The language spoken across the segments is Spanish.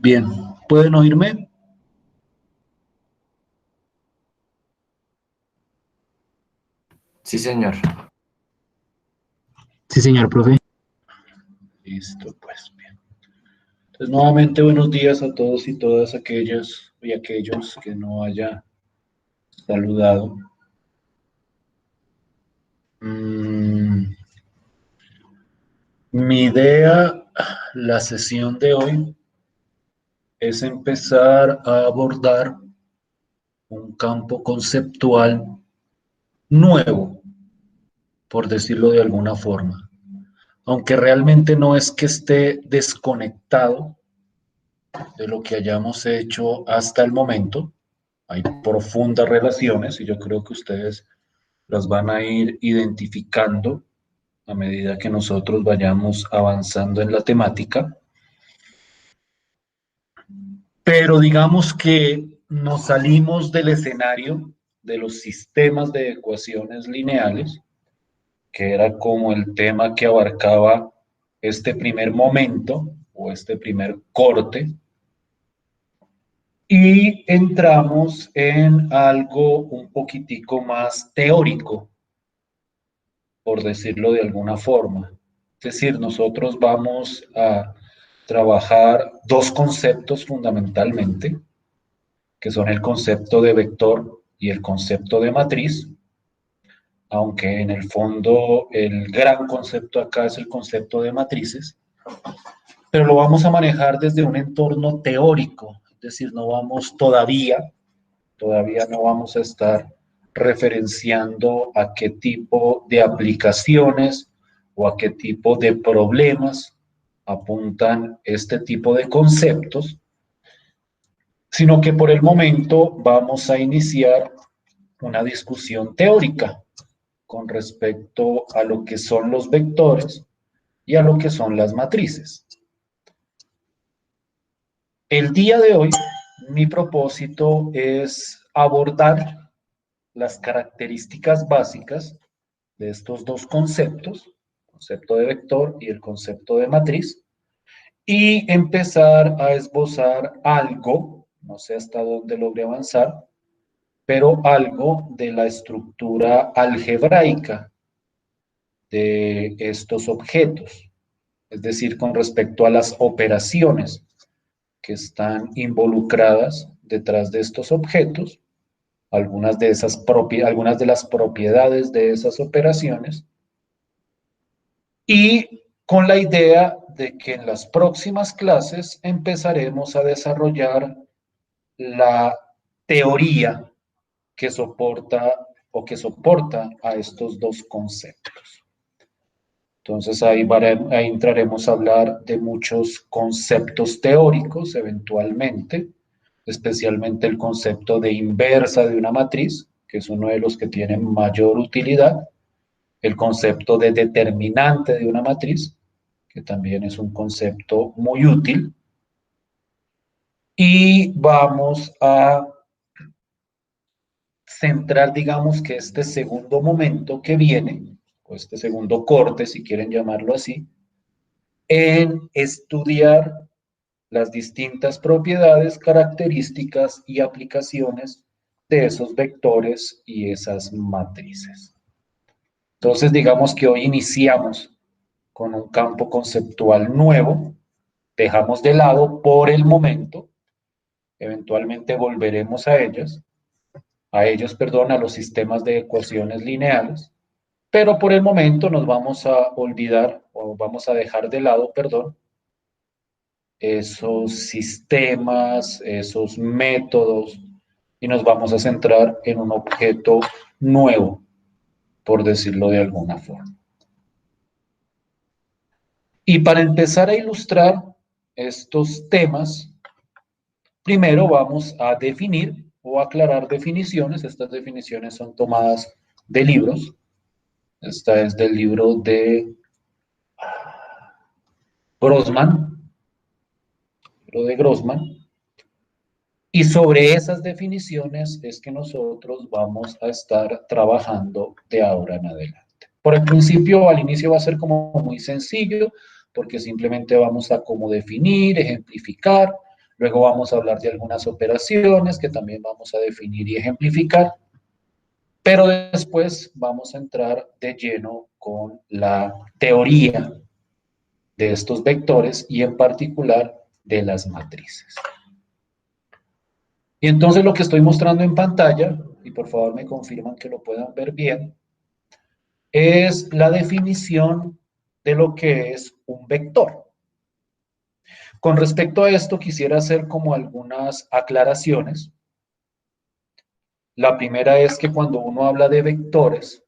Bien, ¿pueden oírme? Sí, señor. Sí, señor profe. Listo, pues bien. Entonces, nuevamente buenos días a todos y todas aquellas y aquellos que no haya saludado. Mm, Mi idea, la sesión de hoy, es empezar a abordar un campo conceptual nuevo, por decirlo de alguna forma. Aunque realmente no es que esté desconectado de lo que hayamos hecho hasta el momento. Hay profundas relaciones y yo creo que ustedes las van a ir identificando a medida que nosotros vayamos avanzando en la temática. Pero digamos que nos salimos del escenario de los sistemas de ecuaciones lineales, que era como el tema que abarcaba este primer momento o este primer corte, y entramos en algo un poquitico más teórico, por decirlo de alguna forma. Es decir, nosotros vamos a trabajar dos conceptos fundamentalmente, que son el concepto de vector y el concepto de matriz, aunque en el fondo el gran concepto acá es el concepto de matrices, pero lo vamos a manejar desde un entorno teórico, es decir, no vamos todavía no vamos a estar referenciando a qué tipo de aplicaciones o a qué tipo de problemas apuntan este tipo de conceptos, sino que por el momento vamos a iniciar una discusión teórica con respecto a lo que son los vectores y a lo que son las matrices. El día de hoy, mi propósito es abordar las características básicas de estos dos conceptos, el concepto de vector y el concepto de matriz, y empezar a esbozar algo, no sé hasta dónde logre avanzar, pero algo de la estructura algebraica de estos objetos, es decir, con respecto a las operaciones que están involucradas detrás de estos objetos, algunas de las propiedades de esas operaciones, y con la idea de que en las próximas clases empezaremos a desarrollar la teoría que soporta o que soporta a estos dos conceptos. Entonces ahí entraremos a hablar de muchos conceptos teóricos eventualmente, especialmente el concepto de inversa de una matriz, que es uno de los que tiene mayor utilidad, el concepto de determinante de una matriz, que también es un concepto muy útil, y vamos a centrar, digamos que este segundo momento que viene, o este segundo corte, si quieren llamarlo así, en estudiar las distintas propiedades, características y aplicaciones de esos vectores y esas matrices. Entonces, digamos que hoy iniciamos con un campo conceptual nuevo, dejamos de lado por el momento, eventualmente volveremos a ellos, perdón, a los sistemas de ecuaciones lineales, pero por el momento nos vamos a olvidar o vamos a dejar de lado, perdón, esos sistemas, esos métodos, y nos vamos a centrar en un objeto nuevo, por decirlo de alguna forma. Y para empezar a ilustrar estos temas, primero vamos a definir o aclarar definiciones. Estas definiciones son tomadas de libros. Esta es del libro de Grossman, y sobre esas definiciones es que nosotros vamos a estar trabajando de ahora en adelante. Por el principio, al inicio va a ser como muy sencillo, porque simplemente vamos a como definir, ejemplificar, Luego vamos a hablar de algunas operaciones que también vamos a definir y ejemplificar. Pero después vamos a entrar de lleno con la teoría de estos vectores y en particular de las matrices. Y entonces lo que estoy mostrando en pantalla, y por favor me confirman que lo puedan ver bien, es la definición de lo que es un vector. Con respecto a esto, quisiera hacer como algunas aclaraciones. La primera es que cuando uno habla de vectores,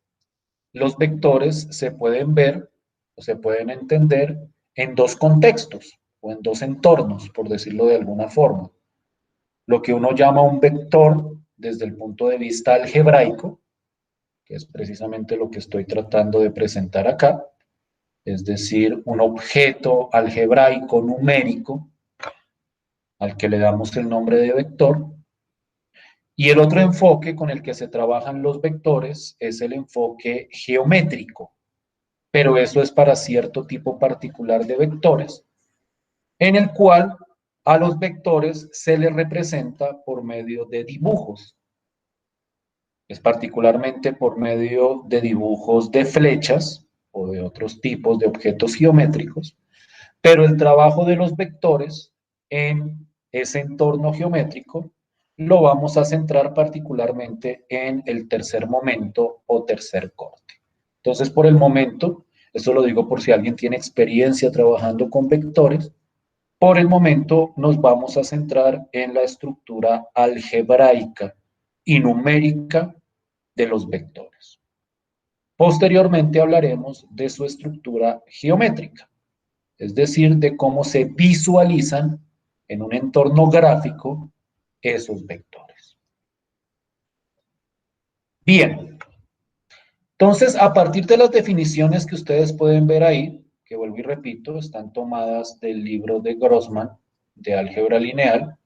los vectores se pueden ver o se pueden entender en dos contextos o en dos entornos, por decirlo de alguna forma. Lo que uno llama un vector desde el punto de vista algebraico, que es precisamente lo que estoy tratando de presentar acá, es decir, un objeto algebraico numérico al que le damos el nombre de vector. Y el otro enfoque con el que se trabajan los vectores es el enfoque geométrico, pero eso es para cierto tipo particular de vectores, en el cual a los vectores se les representa por medio de dibujos. Es particularmente por medio de dibujos de flechas o de otros tipos de objetos geométricos, pero el trabajo de los vectores en ese entorno geométrico lo vamos a centrar particularmente en el tercer momento o tercer corte. Entonces, por el momento, esto lo digo por si alguien tiene experiencia trabajando con vectores, por el momento nos vamos a centrar en la estructura algebraica y numérica de los vectores. Posteriormente hablaremos de su estructura geométrica, es decir, de cómo se visualizan en un entorno gráfico esos vectores. Bien, entonces a partir de las definiciones que ustedes pueden ver ahí, que vuelvo y repito, están tomadas del libro de Grossman de álgebra lineal,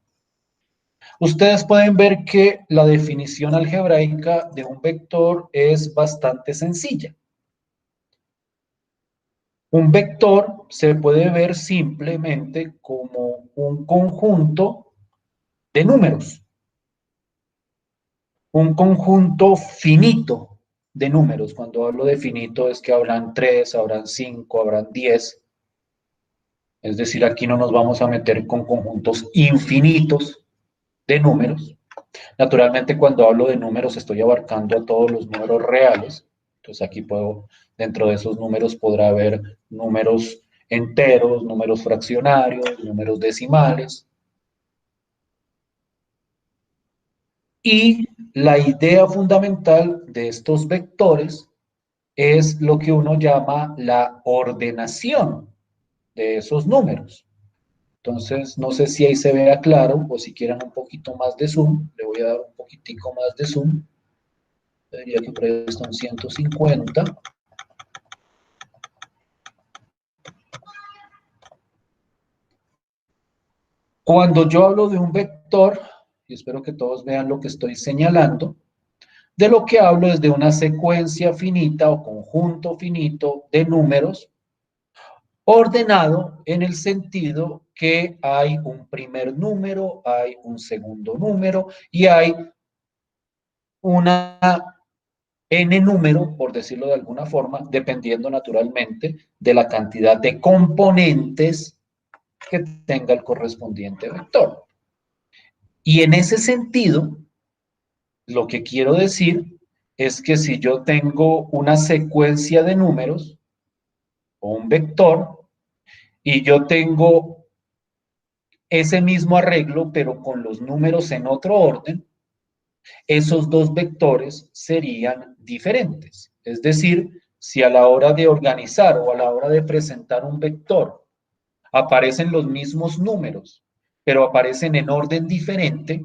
ustedes pueden ver que la definición algebraica de un vector es bastante sencilla. Un vector se puede ver simplemente como un conjunto de números, un conjunto finito de números. Cuando hablo de finito es que habrán 3, habrán 5, habrán 10. Es decir, aquí no nos vamos a meter con conjuntos infinitos de números. Naturalmente, cuando hablo de números estoy abarcando a todos los números reales. Entonces aquí puedo, dentro de esos números podrá haber números enteros, números fraccionarios, números decimales. Y la idea fundamental de estos vectores es lo que uno llama la ordenación de esos números. Entonces, no sé si ahí se vea claro o si quieren un poquito más de zoom. Le voy a dar un poquitico más de zoom. Yo diría que por ahí están 150. Cuando yo hablo de un vector, y espero que todos vean lo que estoy señalando, de lo que hablo es de una secuencia finita o conjunto finito de números ordenado en el sentido que hay un primer número, hay un segundo número y hay una n número, por decirlo de alguna forma, dependiendo naturalmente de la cantidad de componentes que tenga el correspondiente vector. Y en ese sentido, lo que quiero decir es que si yo tengo una secuencia de números o un vector y yo tengo ese mismo arreglo pero con los números en otro orden, esos dos vectores serían diferentes. Es decir, si a la hora de organizar o a la hora de presentar un vector aparecen los mismos números, pero aparecen en orden diferente,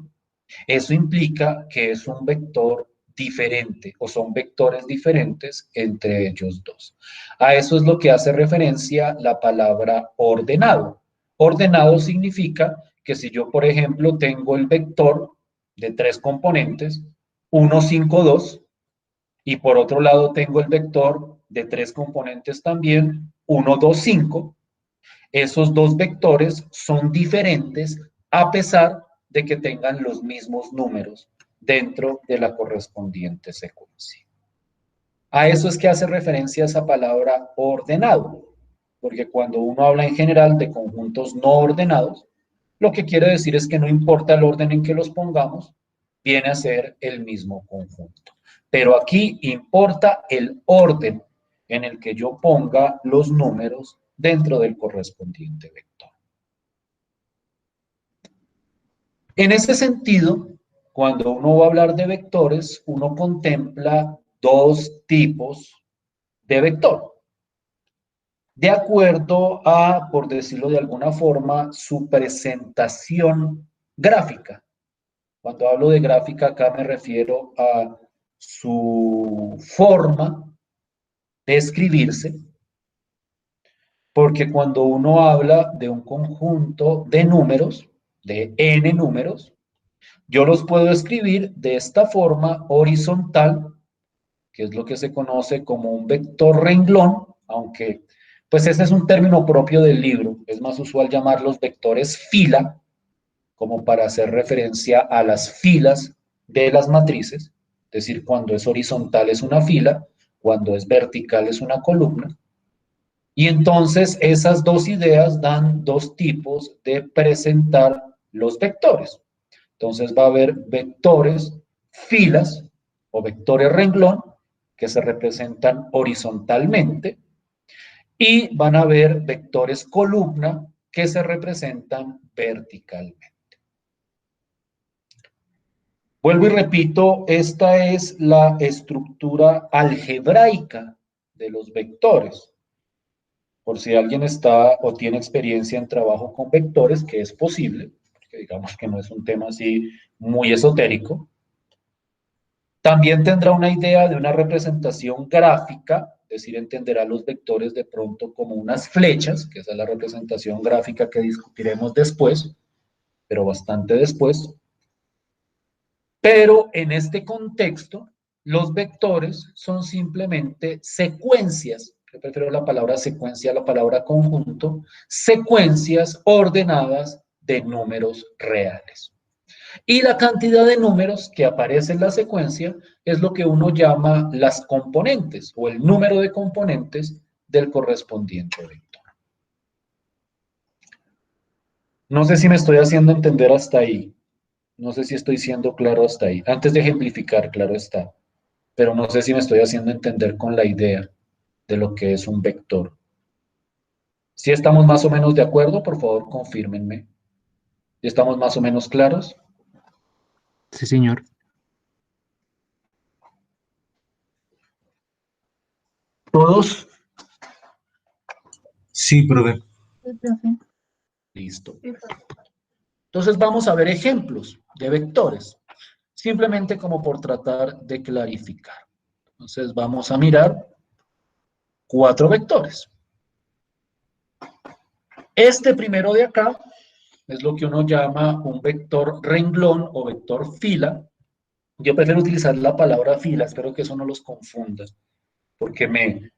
eso implica que es un vector diferente o son vectores diferentes entre ellos dos. A eso es lo que hace referencia la palabra ordenado. Ordenado significa que si yo, por ejemplo, tengo el vector de 3 componentes, 1, 5, 2, y por otro lado tengo el vector de 3 componentes también, 1, 2, 5, esos dos vectores son diferentes a pesar de que tengan los mismos números dentro de la correspondiente secuencia. A eso es que hace referencia esa palabra ordenado, porque cuando uno habla en general de conjuntos no ordenados, lo que quiere decir es que no importa el orden en que los pongamos, viene a ser el mismo conjunto. Pero aquí importa el orden en el que yo ponga los números dentro del correspondiente vector. En ese sentido, cuando uno va a hablar de vectores, uno contempla dos tipos de vector, de acuerdo a, por decirlo de alguna forma, su presentación gráfica. Cuando hablo de gráfica, acá me refiero a su forma de escribirse, porque cuando uno habla de un conjunto de números, de n números, yo los puedo escribir de esta forma horizontal, que es lo que se conoce como un vector renglón, aunque pues ese es un término propio del libro. Es más usual llamarlos vectores fila, como para hacer referencia a las filas de las matrices. Es decir, cuando es horizontal es una fila, cuando es vertical es una columna. Y entonces esas dos ideas dan dos tipos de presentar los vectores. Entonces va a haber vectores filas o vectores renglón que se representan horizontalmente y van a haber vectores columna que se representan verticalmente. Vuelvo y repito, esta es la estructura algebraica de los vectores. Por si alguien está o tiene experiencia en trabajo con vectores, que es posible, porque digamos que no es un tema así muy esotérico, también tendrá una idea de una representación gráfica, es decir, entenderá los vectores de pronto como unas flechas, que esa es la representación gráfica que discutiremos después, pero bastante después. Pero en este contexto, los vectores son simplemente secuencias. Yo prefiero la palabra secuencia a la palabra conjunto, secuencias ordenadas de números reales. Y la cantidad de números que aparece en la secuencia es lo que uno llama las componentes o el número de componentes del correspondiente vector. No sé si me estoy haciendo entender hasta ahí. No sé si estoy siendo claro hasta ahí. Antes de ejemplificar, claro está. Pero no sé si me estoy haciendo entender con la idea de lo que es un vector. Si estamos más o menos de acuerdo, por favor, confírmenme. ¿Si estamos más o menos claros? Sí, señor. ¿Todos? Sí, profe. Listo. Entonces vamos a ver ejemplos de vectores, simplemente como por tratar de clarificar. Entonces vamos a mirar 4 vectores. Este primero de acá es lo que uno llama un vector renglón o vector fila. Yo prefiero utilizar la palabra fila, espero que eso no los confunda, porque me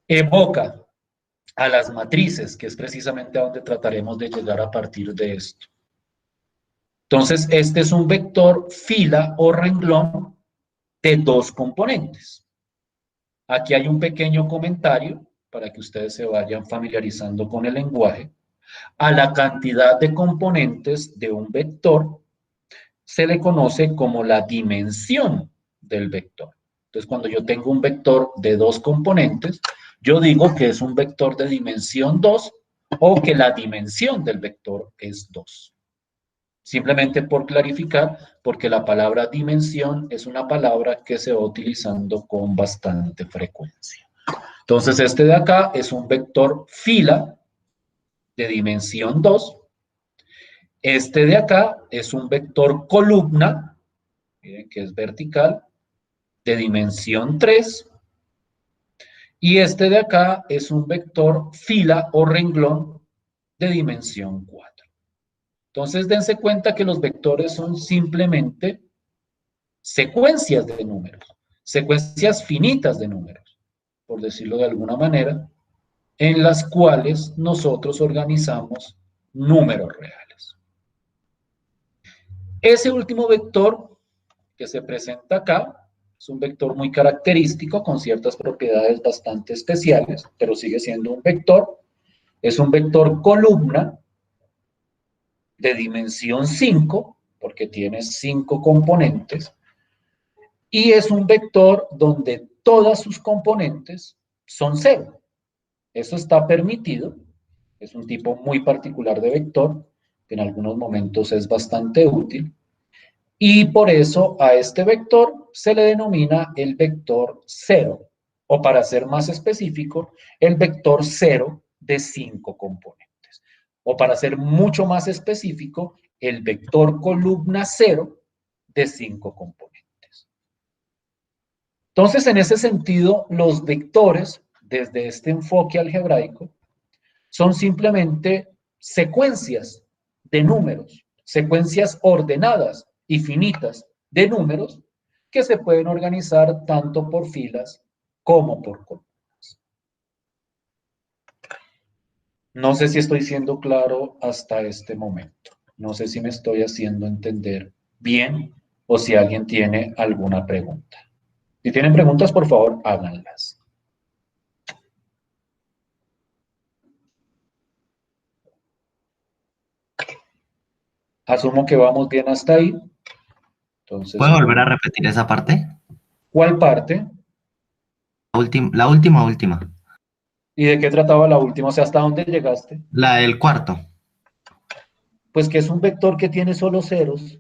evoca a las matrices, que es precisamente a donde trataremos de llegar a partir de esto. Entonces, este es un vector fila o renglón de 2 componentes. Aquí hay un pequeño comentario para que ustedes se vayan familiarizando con el lenguaje. A la cantidad de componentes de un vector se le conoce como la dimensión del vector. Entonces, cuando yo tengo un vector de 2 componentes, yo digo que es un vector de dimensión 2 o que la dimensión del vector es 2. Simplemente por clarificar, porque la palabra dimensión es una palabra que se va utilizando con bastante frecuencia. Entonces, este de acá es un vector fila de dimensión 2. Este de acá es un vector columna, miren que es vertical, de dimensión 3. Y este de acá es un vector fila o renglón de dimensión 4. Entonces, dense cuenta que los vectores son simplemente secuencias de números, secuencias finitas de números, por decirlo de alguna manera, en las cuales nosotros organizamos números reales. Ese último vector que se presenta acá es un vector muy característico con ciertas propiedades bastante especiales, pero sigue siendo un vector. Es un vector columna de dimensión 5, porque tiene 5 componentes, y es un vector donde todas sus componentes son 0. Eso está permitido. Es un tipo muy particular de vector, que en algunos momentos es bastante útil. Y por eso a este vector se le denomina el vector 0, o para ser más específico, el vector 0 de 5 componentes. O para ser mucho más específico, el vector columna 0 de 5 componentes. Entonces, en ese sentido, los vectores, desde este enfoque algebraico, son simplemente secuencias de números, secuencias ordenadas y finitas de números que se pueden organizar tanto por filas como por columnas. No sé si estoy siendo claro hasta este momento. No sé si me estoy haciendo entender bien o si alguien tiene alguna pregunta. Si tienen preguntas, por favor, háganlas. Asumo que vamos bien hasta ahí. Entonces, ¿Puedo volver a repetir esa parte? ¿cuál parte? La última. ¿Y de qué trataba la última? O sea, ¿hasta dónde llegaste? La del cuarto. Pues que es un vector que tiene solo ceros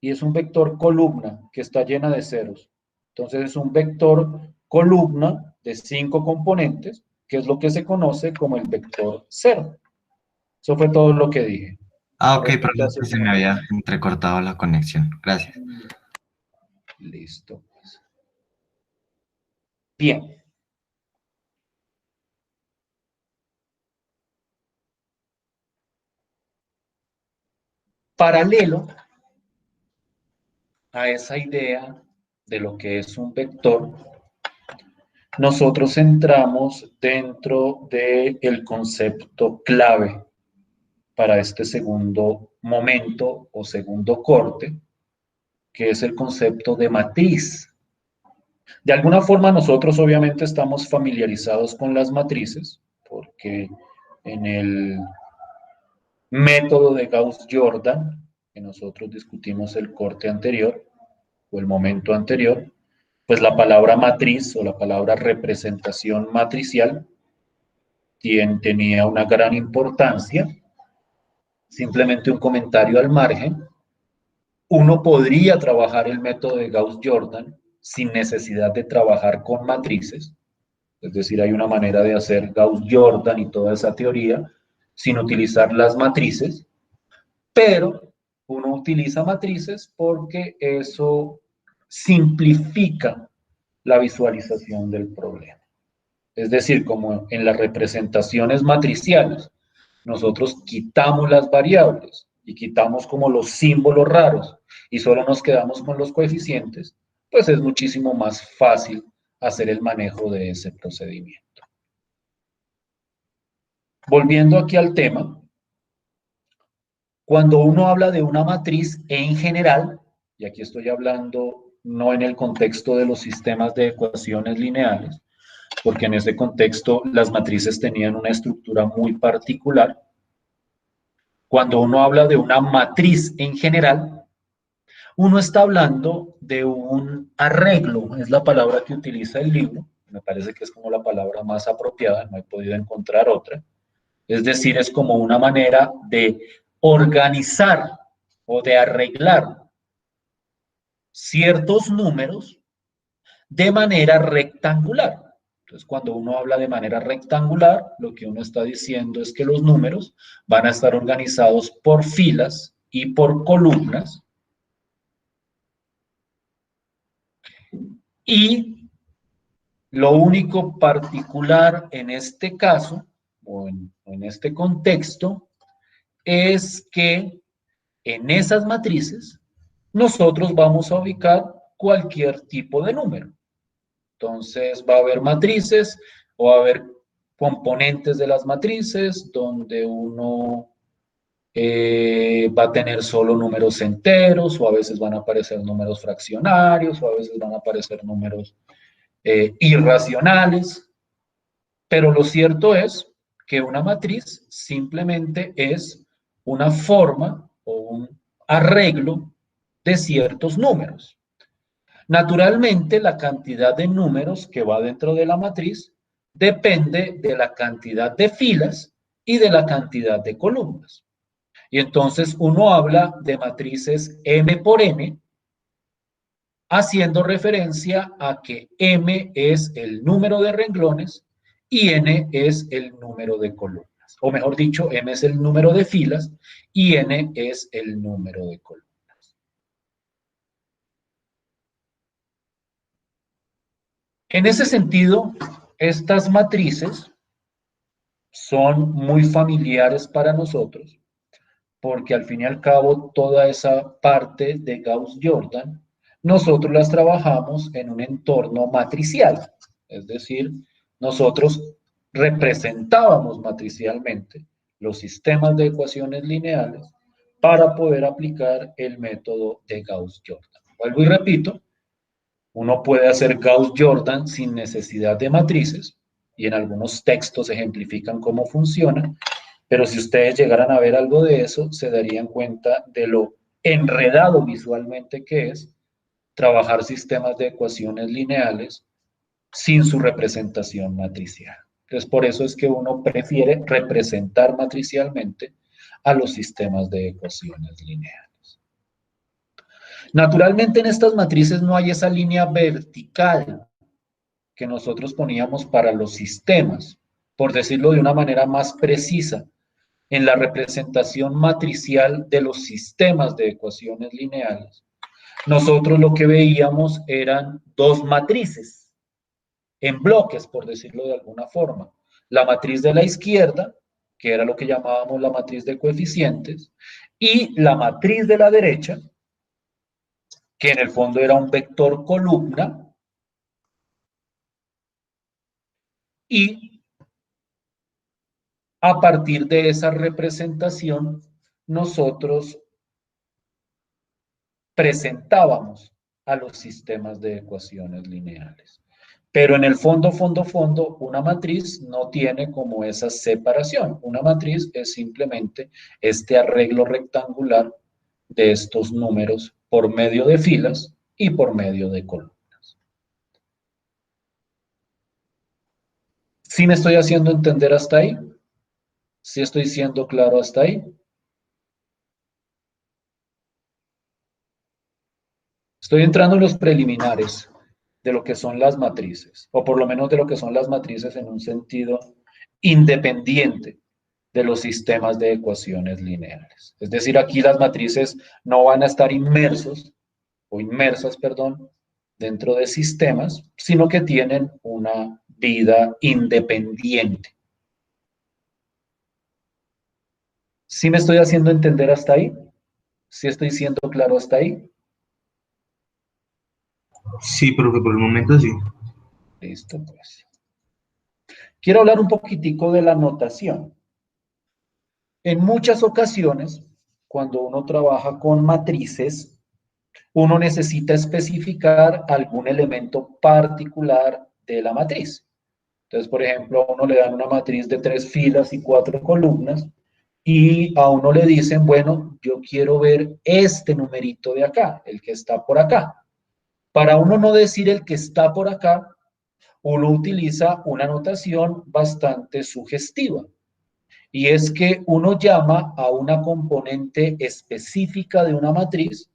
y es un vector columna que está llena de ceros. Entonces es un vector columna de 5 componentes, que es lo que se conoce como el vector 0. Eso fue todo lo que dije. Ah, No ok, respecto perdón, a su... se me había entrecortado la conexión. Gracias. Listo. Bien. Paralelo a esa idea de lo que es un vector, nosotros entramos dentro del concepto clave para este segundo momento o segundo corte, que es el concepto de matriz. De alguna forma nosotros obviamente estamos familiarizados con las matrices, porque en el método de Gauss-Jordan, que nosotros discutimos el corte anterior o el momento anterior, pues la palabra matriz o la palabra representación matricial tenía una gran importancia. Simplemente un comentario al margen. Uno podría trabajar el método de Gauss-Jordan sin necesidad de trabajar con matrices, es decir, hay una manera de hacer Gauss-Jordan y toda esa teoría sin utilizar las matrices, pero uno utiliza matrices porque eso simplifica la visualización del problema. Es decir, como en las representaciones matriciales, nosotros quitamos las variables y quitamos como los símbolos raros y solo nos quedamos con los coeficientes, pues es muchísimo más fácil hacer el manejo de ese procedimiento. Volviendo aquí al tema, cuando uno habla de una matriz en general, y aquí estoy hablando no en el contexto de los sistemas de ecuaciones lineales, porque en ese contexto las matrices tenían una estructura muy particular. Cuando uno habla de una matriz en general, uno está hablando de un arreglo, es la palabra que utiliza el libro, me parece que es como la palabra más apropiada, no he podido encontrar otra. Es decir, es como una manera de organizar o de arreglar ciertos números de manera rectangular. Entonces, cuando uno habla de manera rectangular, lo que uno está diciendo es que los números van a estar organizados por filas y por columnas. Y lo único particular en este caso, o en este contexto, es que en esas matrices nosotros vamos a ubicar cualquier tipo de número. Entonces va a haber matrices o va a haber componentes de las matrices donde uno va a tener solo números enteros, o a veces van a aparecer números fraccionarios, o a veces van a aparecer números irracionales. Pero lo cierto es que una matriz simplemente es una forma o un arreglo de ciertos números. Naturalmente, la cantidad de números que va dentro de la matriz depende de la cantidad de filas y de la cantidad de columnas. Y entonces uno habla de matrices M por N, haciendo referencia a que M es el número de renglones y N es el número de columnas. O mejor dicho, M es el número de filas y N es el número de columnas. En ese sentido, estas matrices son muy familiares para nosotros, porque al fin y al cabo toda esa parte de Gauss-Jordan, nosotros las trabajamos en un entorno matricial, es decir, nosotros representábamos matricialmente los sistemas de ecuaciones lineales para poder aplicar el método de Gauss-Jordan. Vuelvo y repito, uno puede hacer Gauss-Jordan sin necesidad de matrices, y en algunos textos ejemplifican cómo funciona, pero si ustedes llegaran a ver algo de eso, se darían cuenta de lo enredado visualmente que es trabajar sistemas de ecuaciones lineales sin su representación matricial. Entonces, por eso es que uno prefiere representar matricialmente a los sistemas de ecuaciones lineales. Naturalmente, en estas matrices no hay esa línea vertical que nosotros poníamos para los sistemas, por decirlo de una manera más precisa. En la representación matricial de los sistemas de ecuaciones lineales, nosotros lo que veíamos eran dos matrices en bloques, por decirlo de alguna forma. La matriz de la izquierda, que era lo que llamábamos la matriz de coeficientes, y la matriz de la derecha, que en el fondo era un vector columna, y a partir de esa representación, nosotros presentábamos a los sistemas de ecuaciones lineales. Pero en el fondo, una matriz no tiene como esa separación. Una matriz es simplemente este arreglo rectangular de estos números por medio de filas y por medio de columnas. ¿Sí me estoy haciendo entender hasta ahí? ¿Sí estoy siendo claro hasta ahí? Estoy entrando en los preliminares de lo que son las matrices, o por lo menos de lo que son las matrices en un sentido independiente de los sistemas de ecuaciones lineales. Es decir, aquí las matrices no van a estar inmersas, perdón, dentro de sistemas, sino que tienen una vida independiente. ¿Sí me estoy haciendo entender hasta ahí? ¿Sí estoy siendo claro hasta ahí? Sí, profe, por el momento sí. Listo, pues. Quiero hablar un poquitico de la notación. En muchas ocasiones, cuando uno trabaja con matrices, uno necesita especificar algún elemento particular de la matriz. Entonces, por ejemplo, a uno le dan una matriz de 3 filas y 4 columnas y a uno le dicen, bueno, yo quiero ver este numerito de acá, el que está por acá. Para uno no decir el que está por acá, uno utiliza una notación bastante sugestiva. Y es que uno llama a una componente específica de una matriz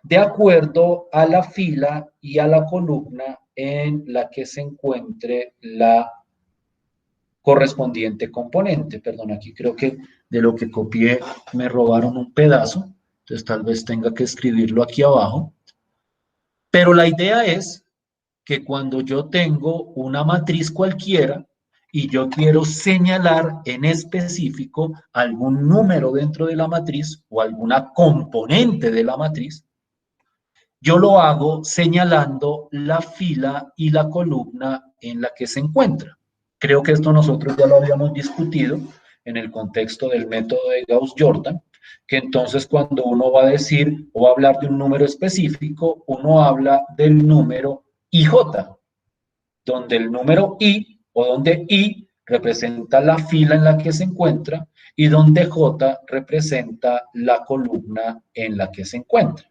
de acuerdo a la fila y a la columna en la que se encuentre la correspondiente componente. Perdón, aquí creo que de lo que copié me robaron un pedazo, entonces tal vez tenga que escribirlo aquí abajo. Pero la idea es que cuando yo tengo una matriz cualquiera y yo quiero señalar en específico algún número dentro de la matriz o alguna componente de la matriz, yo lo hago señalando la fila y la columna en la que se encuentra. Creo que esto nosotros ya lo habíamos discutido en el contexto del método de Gauss-Jordan, que entonces cuando uno va a decir o va a hablar de un número específico, uno habla del número IJ, donde el número I o donde I representa la fila en la que se encuentra y donde J representa la columna en la que se encuentra.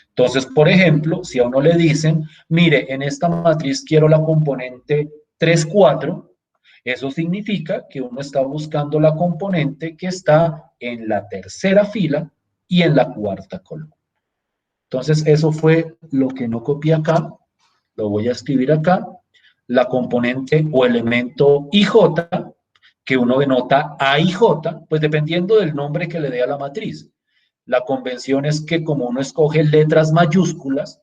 Entonces, por ejemplo, si a uno le dicen, mire, en esta matriz quiero la componente 3, 4, eso significa que uno está buscando la componente que está en la tercera fila y en la cuarta columna. Entonces, eso fue lo que no copié acá, lo voy a escribir acá, la componente o elemento IJ, que uno denota AIJ, pues dependiendo del nombre que le dé a la matriz. La convención es que como uno escoge letras mayúsculas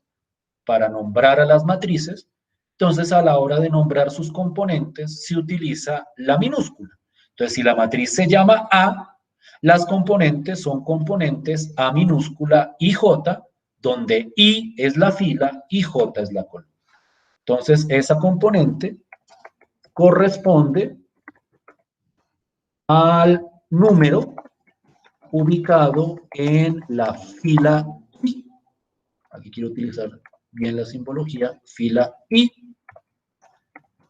para nombrar a las matrices, entonces a la hora de nombrar sus componentes se utiliza la minúscula. Entonces, si la matriz se llama A, las componentes son componentes A minúscula y J, donde I es la fila y J es la columna. Entonces, esa componente corresponde al número ubicado en la fila I. Aquí quiero utilizar bien la simbología, fila I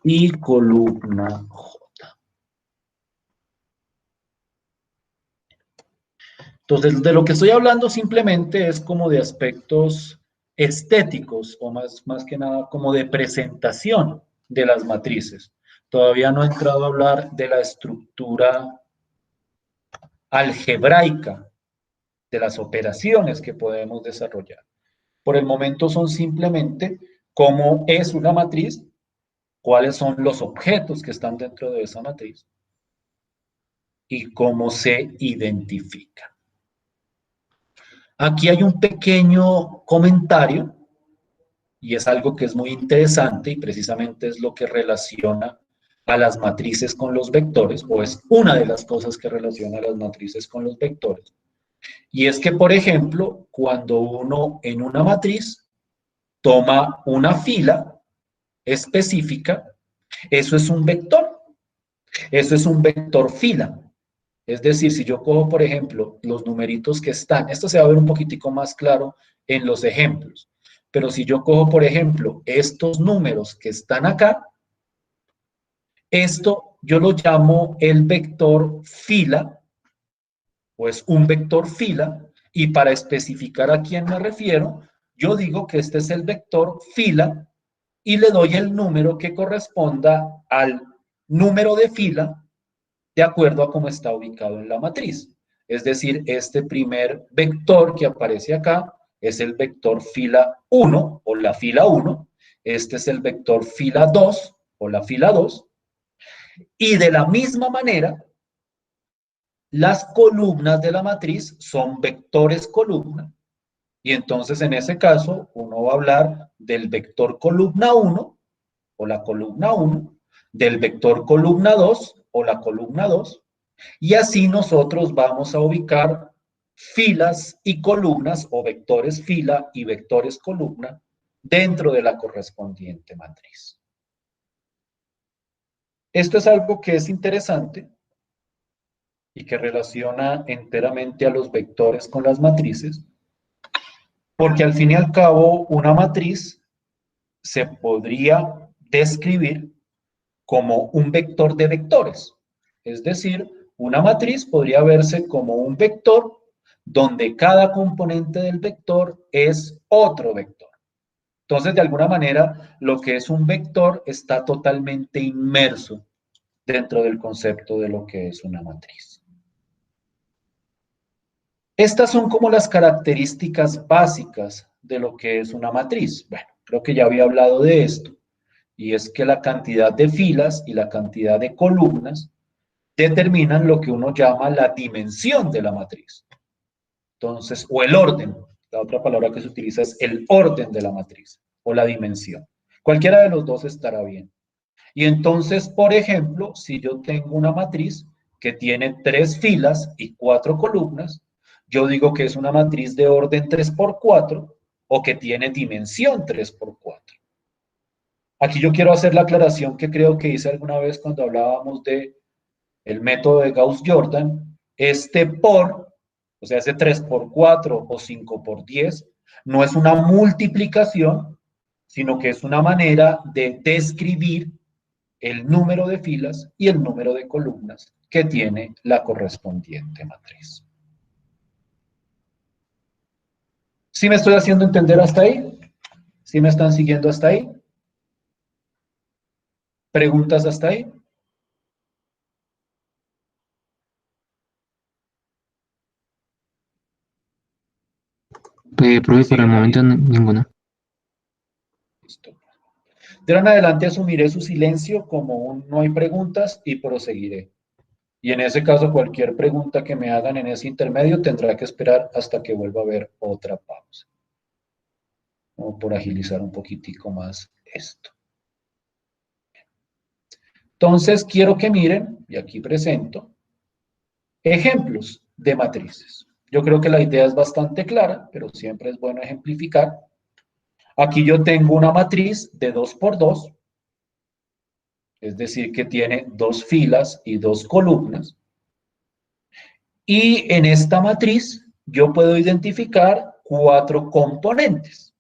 y columna J. Entonces, de lo que estoy hablando simplemente es como de aspectos estéticos o más que nada como de presentación de las matrices. Todavía no he entrado a hablar de la estructura algebraica, de las operaciones que podemos desarrollar. Por el momento son simplemente cómo es una matriz, cuáles son los objetos que están dentro de esa matriz y cómo se identifica. Aquí hay un pequeño comentario y es algo que es muy interesante y precisamente es lo que relaciona a las matrices con los vectores, o es una de las cosas que relaciona a las matrices con los vectores. Y es que, por ejemplo, cuando uno en una matriz toma una fila específica, eso es un vector. Eso es un vector fila. Es decir, si yo cojo, por ejemplo, los numeritos que están, esto se va a ver un poquitico más claro en los ejemplos, pero si yo cojo, por ejemplo, estos números que están acá, esto yo lo llamo el vector fila, o es un vector fila, y para especificar a quién me refiero, yo digo que este es el vector fila y le doy el número que corresponda al número de fila de acuerdo a cómo está ubicado en la matriz. Es decir, este primer vector que aparece acá es el vector fila 1 o la fila 1. Este es el vector fila 2 o la fila 2. Y de la misma manera, las columnas de la matriz son vectores columna. Y entonces en ese caso uno va a hablar del vector columna 1 o la columna 1, del vector columna 2 o la columna 2, y así nosotros vamos a ubicar filas y columnas o vectores fila y vectores columna dentro de la correspondiente matriz. Esto es algo que es interesante y que relaciona enteramente a los vectores con las matrices, porque al fin y al cabo una matriz se podría describir como un vector de vectores. Es decir, una matriz podría verse como un vector donde cada componente del vector es otro vector. Entonces, de alguna manera, lo que es un vector está totalmente inmerso dentro del concepto de lo que es una matriz. Estas son como las características básicas de lo que es una matriz. Bueno, creo que ya había hablado de esto, y es que la cantidad de filas y la cantidad de columnas determinan lo que uno llama la dimensión de la matriz. Entonces, o el orden. La otra palabra que se utiliza es el orden de la matriz o la dimensión. Cualquiera de los dos estará bien. Y entonces, por ejemplo, si yo tengo una matriz que tiene 3 filas y 4 columnas, yo digo que es una matriz de orden 3×4 o que tiene dimensión 3×4. Aquí yo quiero hacer la aclaración que creo que hice alguna vez cuando hablábamos de el método de Gauss-Jordan, este por, o sea, ese 3 por 4 o 5 por 10, no es una multiplicación, sino que es una manera de describir el número de filas y el número de columnas que tiene la correspondiente matriz. ¿Sí me estoy haciendo entender hasta ahí? ¿Sí me están siguiendo hasta ahí? ¿Preguntas hasta ahí? Profe, por el momento ninguna. Listo. De ahora en adelante asumiré su silencio como un no hay preguntas y proseguiré. Y en ese caso, cualquier pregunta que me hagan en ese intermedio tendrá que esperar hasta que vuelva a haber otra pausa. Como por agilizar un poquitico más esto. Entonces, quiero que miren, y aquí presento, ejemplos de matrices. Yo creo que la idea es bastante clara, pero siempre es bueno ejemplificar. Aquí yo tengo una matriz de 2 por 2, es decir, que tiene 2 filas y 2 columnas. Y en esta matriz yo puedo identificar 4 componentes,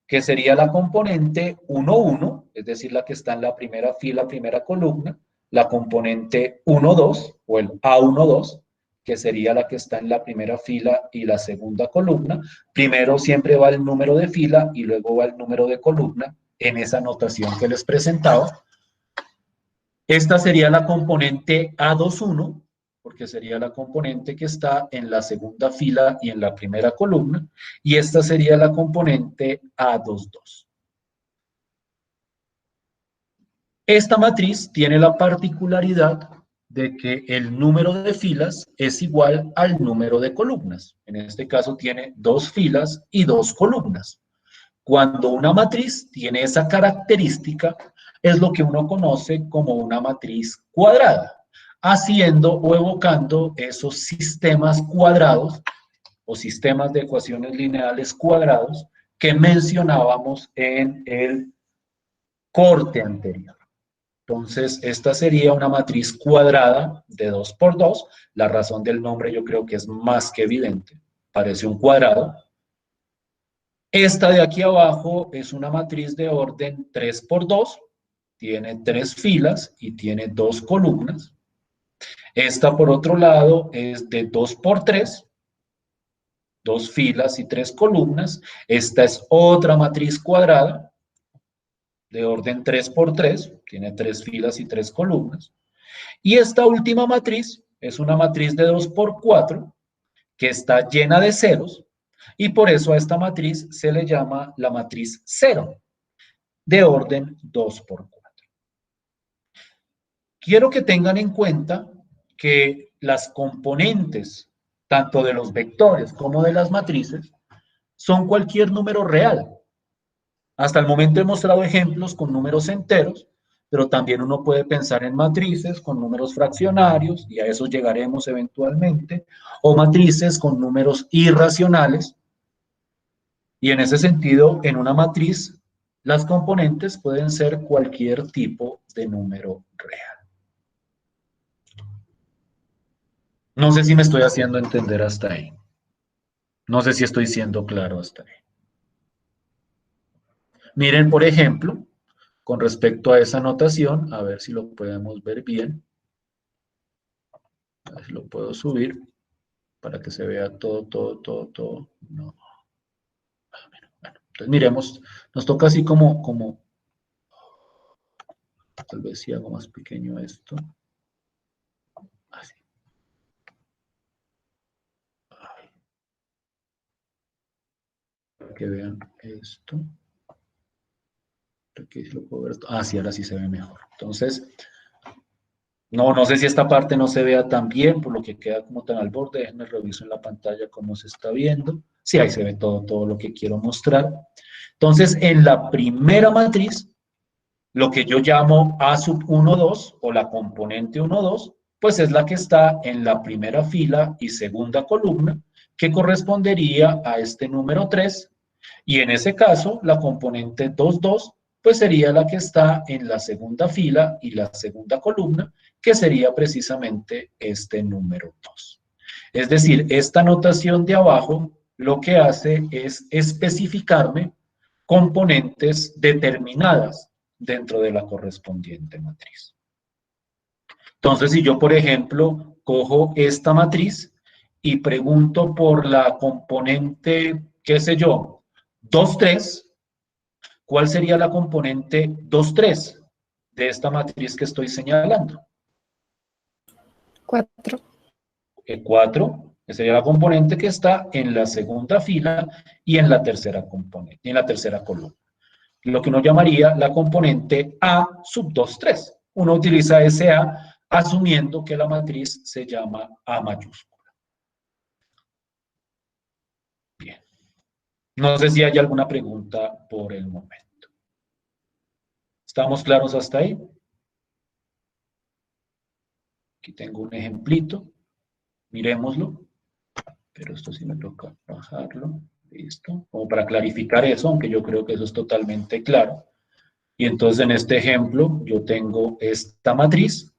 que sería la componente 1, 1, es decir, la que está en la primera fila, primera columna, la componente 1, 2, o el A1, 2, que sería la que está en la primera fila y la segunda columna. Primero siempre va el número de fila y luego va el número de columna en esa notación que les presentaba. Esta sería la componente A21, porque sería la componente que está en la segunda fila y en la primera columna, y esta sería la componente A22. Esta matriz tiene la particularidad de que el número de filas es igual al número de columnas. En este caso tiene 2 filas y 2 columnas. Cuando una matriz tiene esa característica, es lo que uno conoce como una matriz cuadrada, haciendo o evocando esos sistemas cuadrados o sistemas de ecuaciones lineales cuadrados que mencionábamos en el corte anterior. Entonces, esta sería una matriz cuadrada de 2 por 2. La razón del nombre yo creo que es más que evidente. Parece un cuadrado. Esta de aquí abajo es una matriz de orden 3 por 2. Tiene 3 filas y tiene 2 columnas. Esta, por otro lado, es de 2 por 3. 2 filas y 3 columnas. Esta es otra matriz cuadrada de orden 3 por 3, tiene 3 filas y 3 columnas. Y esta última matriz es una matriz de 2 por 4, que está llena de ceros, y por eso a esta matriz se le llama la matriz 0, de orden 2 por 4. Quiero que tengan en cuenta que las componentes, tanto de los vectores como de las matrices, son cualquier número real. Hasta el momento he mostrado ejemplos con números enteros, pero también uno puede pensar en matrices con números fraccionarios, y a eso llegaremos eventualmente, o matrices con números irracionales. Y en ese sentido, en una matriz, las componentes pueden ser cualquier tipo de número real. No sé si me estoy haciendo entender hasta ahí. No sé si estoy siendo claro hasta ahí. Miren, por ejemplo, con respecto a esa notación, a ver si lo podemos ver bien. A ver si lo puedo subir para que se vea todo. No. Bueno, entonces miremos, nos toca así como, tal vez si hago más pequeño esto. Así. Para que vean esto. Aquí sí lo puedo ver. Ah, sí, ahora sí se ve mejor. Entonces, no sé si esta parte no se vea tan bien, por lo que queda como tan al borde. Déjenme reviso en la pantalla cómo se está viendo. Sí, ahí se ve todo lo que quiero mostrar. Entonces, en la primera matriz, lo que yo llamo A sub 1, 2, o la componente 1, 2, pues es la que está en la primera fila y segunda columna, que correspondería a este número 3, y en ese caso, la componente 2, 2, pues sería la que está en la segunda fila y la segunda columna, que sería precisamente este número 2. Es decir, esta notación de abajo lo que hace es especificarme componentes determinadas dentro de la correspondiente matriz. Entonces, si yo, por ejemplo, cojo esta matriz y pregunto por la componente, qué sé yo, 2, 3, ¿cuál sería la componente 2, 3 de esta matriz que estoy señalando? 4. 4, que sería la componente que está en la segunda fila y en la tercera componente, en la tercera columna. Lo que uno llamaría la componente A sub 2, 3. Uno utiliza ese A asumiendo que la matriz se llama A mayúscula. Bien. No sé si hay alguna pregunta por el momento. ¿Estamos claros hasta ahí? Aquí tengo un ejemplito. Miremoslo. Pero esto sí me toca bajarlo. Listo. Como para clarificar eso, aunque yo creo que eso es totalmente claro. Y entonces en este ejemplo yo tengo esta matriz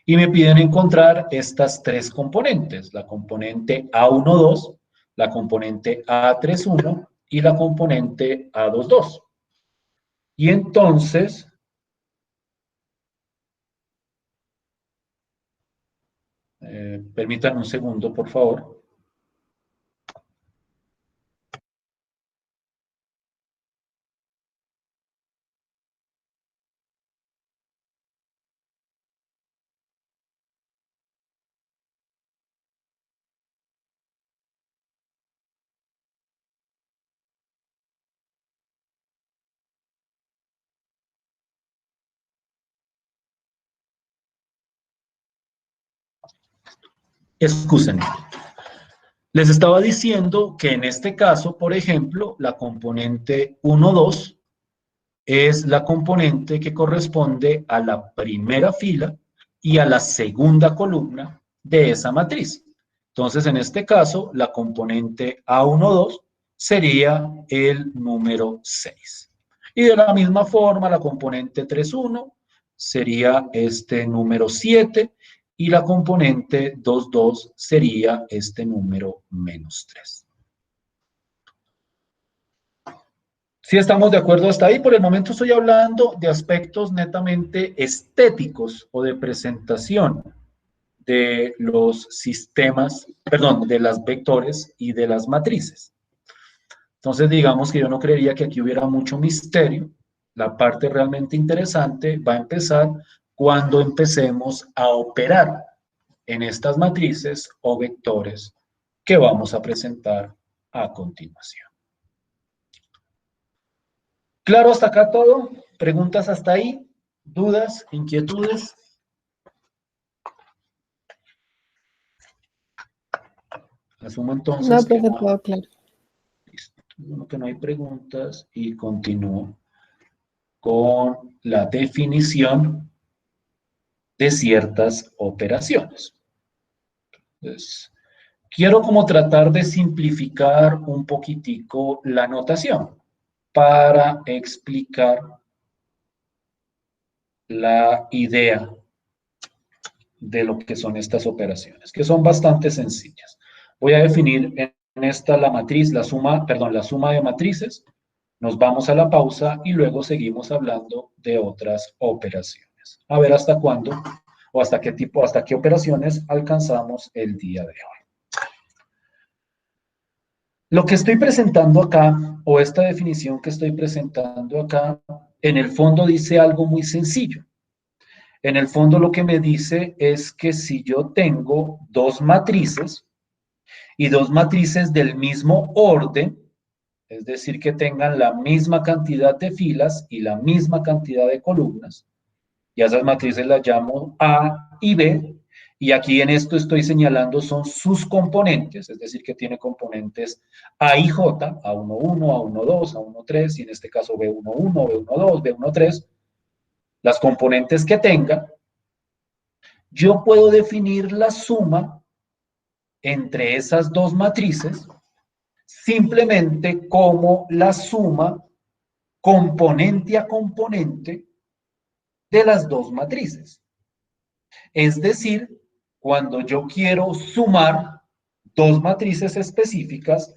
y me piden encontrar estas tres componentes. La componente A12, la componente A31 y la componente A22. Y entonces, permítanme un segundo, por favor. Excúsenme. Les estaba diciendo que en este caso, por ejemplo, la componente 1, 2 es la componente que corresponde a la primera fila y a la segunda columna de esa matriz. Entonces, en este caso, la componente A12 sería el número 6. Y de la misma forma, la componente 3,1 sería este número 7 y la componente 2,2 sería este número -3. ¿Sí estamos de acuerdo hasta ahí? Por el momento estoy hablando de aspectos netamente estéticos o de presentación de los sistemas, perdón, de las vectores y de las matrices. Entonces, digamos que yo no creería que aquí hubiera mucho misterio. La parte realmente interesante va a empezar cuando empecemos a operar en estas matrices o vectores que vamos a presentar a continuación. ¿Claro hasta acá todo? ¿Preguntas hasta ahí? ¿Dudas? ¿Inquietudes? Asumo entonces No, que profe, todo claro. listo. Que no hay preguntas y continúo con la definición de ciertas operaciones. Entonces, quiero como tratar de simplificar un poquitico la notación para explicar la idea de lo que son estas operaciones, que son bastante sencillas. Voy a definir en esta la matriz, la suma de matrices, nos vamos a la pausa y luego seguimos hablando de otras operaciones. A ver hasta cuándo o hasta qué operaciones alcanzamos el día de hoy. Lo que estoy presentando acá, o esta definición que estoy presentando acá, en el fondo dice algo muy sencillo. En el fondo lo que me dice es que si yo tengo dos matrices y dos matrices del mismo orden, es decir, que tengan la misma cantidad de filas y la misma cantidad de columnas, y a esas matrices las llamo A y B, y aquí en esto estoy señalando son sus componentes, es decir, que tiene componentes A y J, A11, A12, A13, y en este caso B11, B12, B13, las componentes que tenga, yo puedo definir la suma entre esas dos matrices simplemente como la suma componente a componente de las dos matrices. Es decir, cuando yo quiero sumar dos matrices específicas